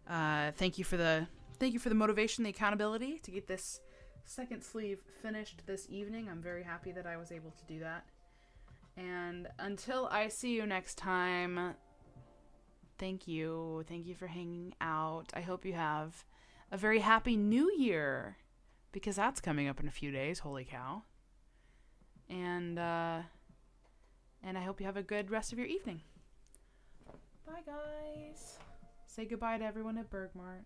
thank you for the motivation, the accountability to get this second sleeve finished this evening. I'm very happy that I was able to do that. And until I see you next time, thank you. Thank you for hanging out. I hope you have a very happy new year, because that's coming up in a few days. Holy cow. And I hope you have a good rest of your evening. Bye, guys. Say goodbye to everyone at Bergmart.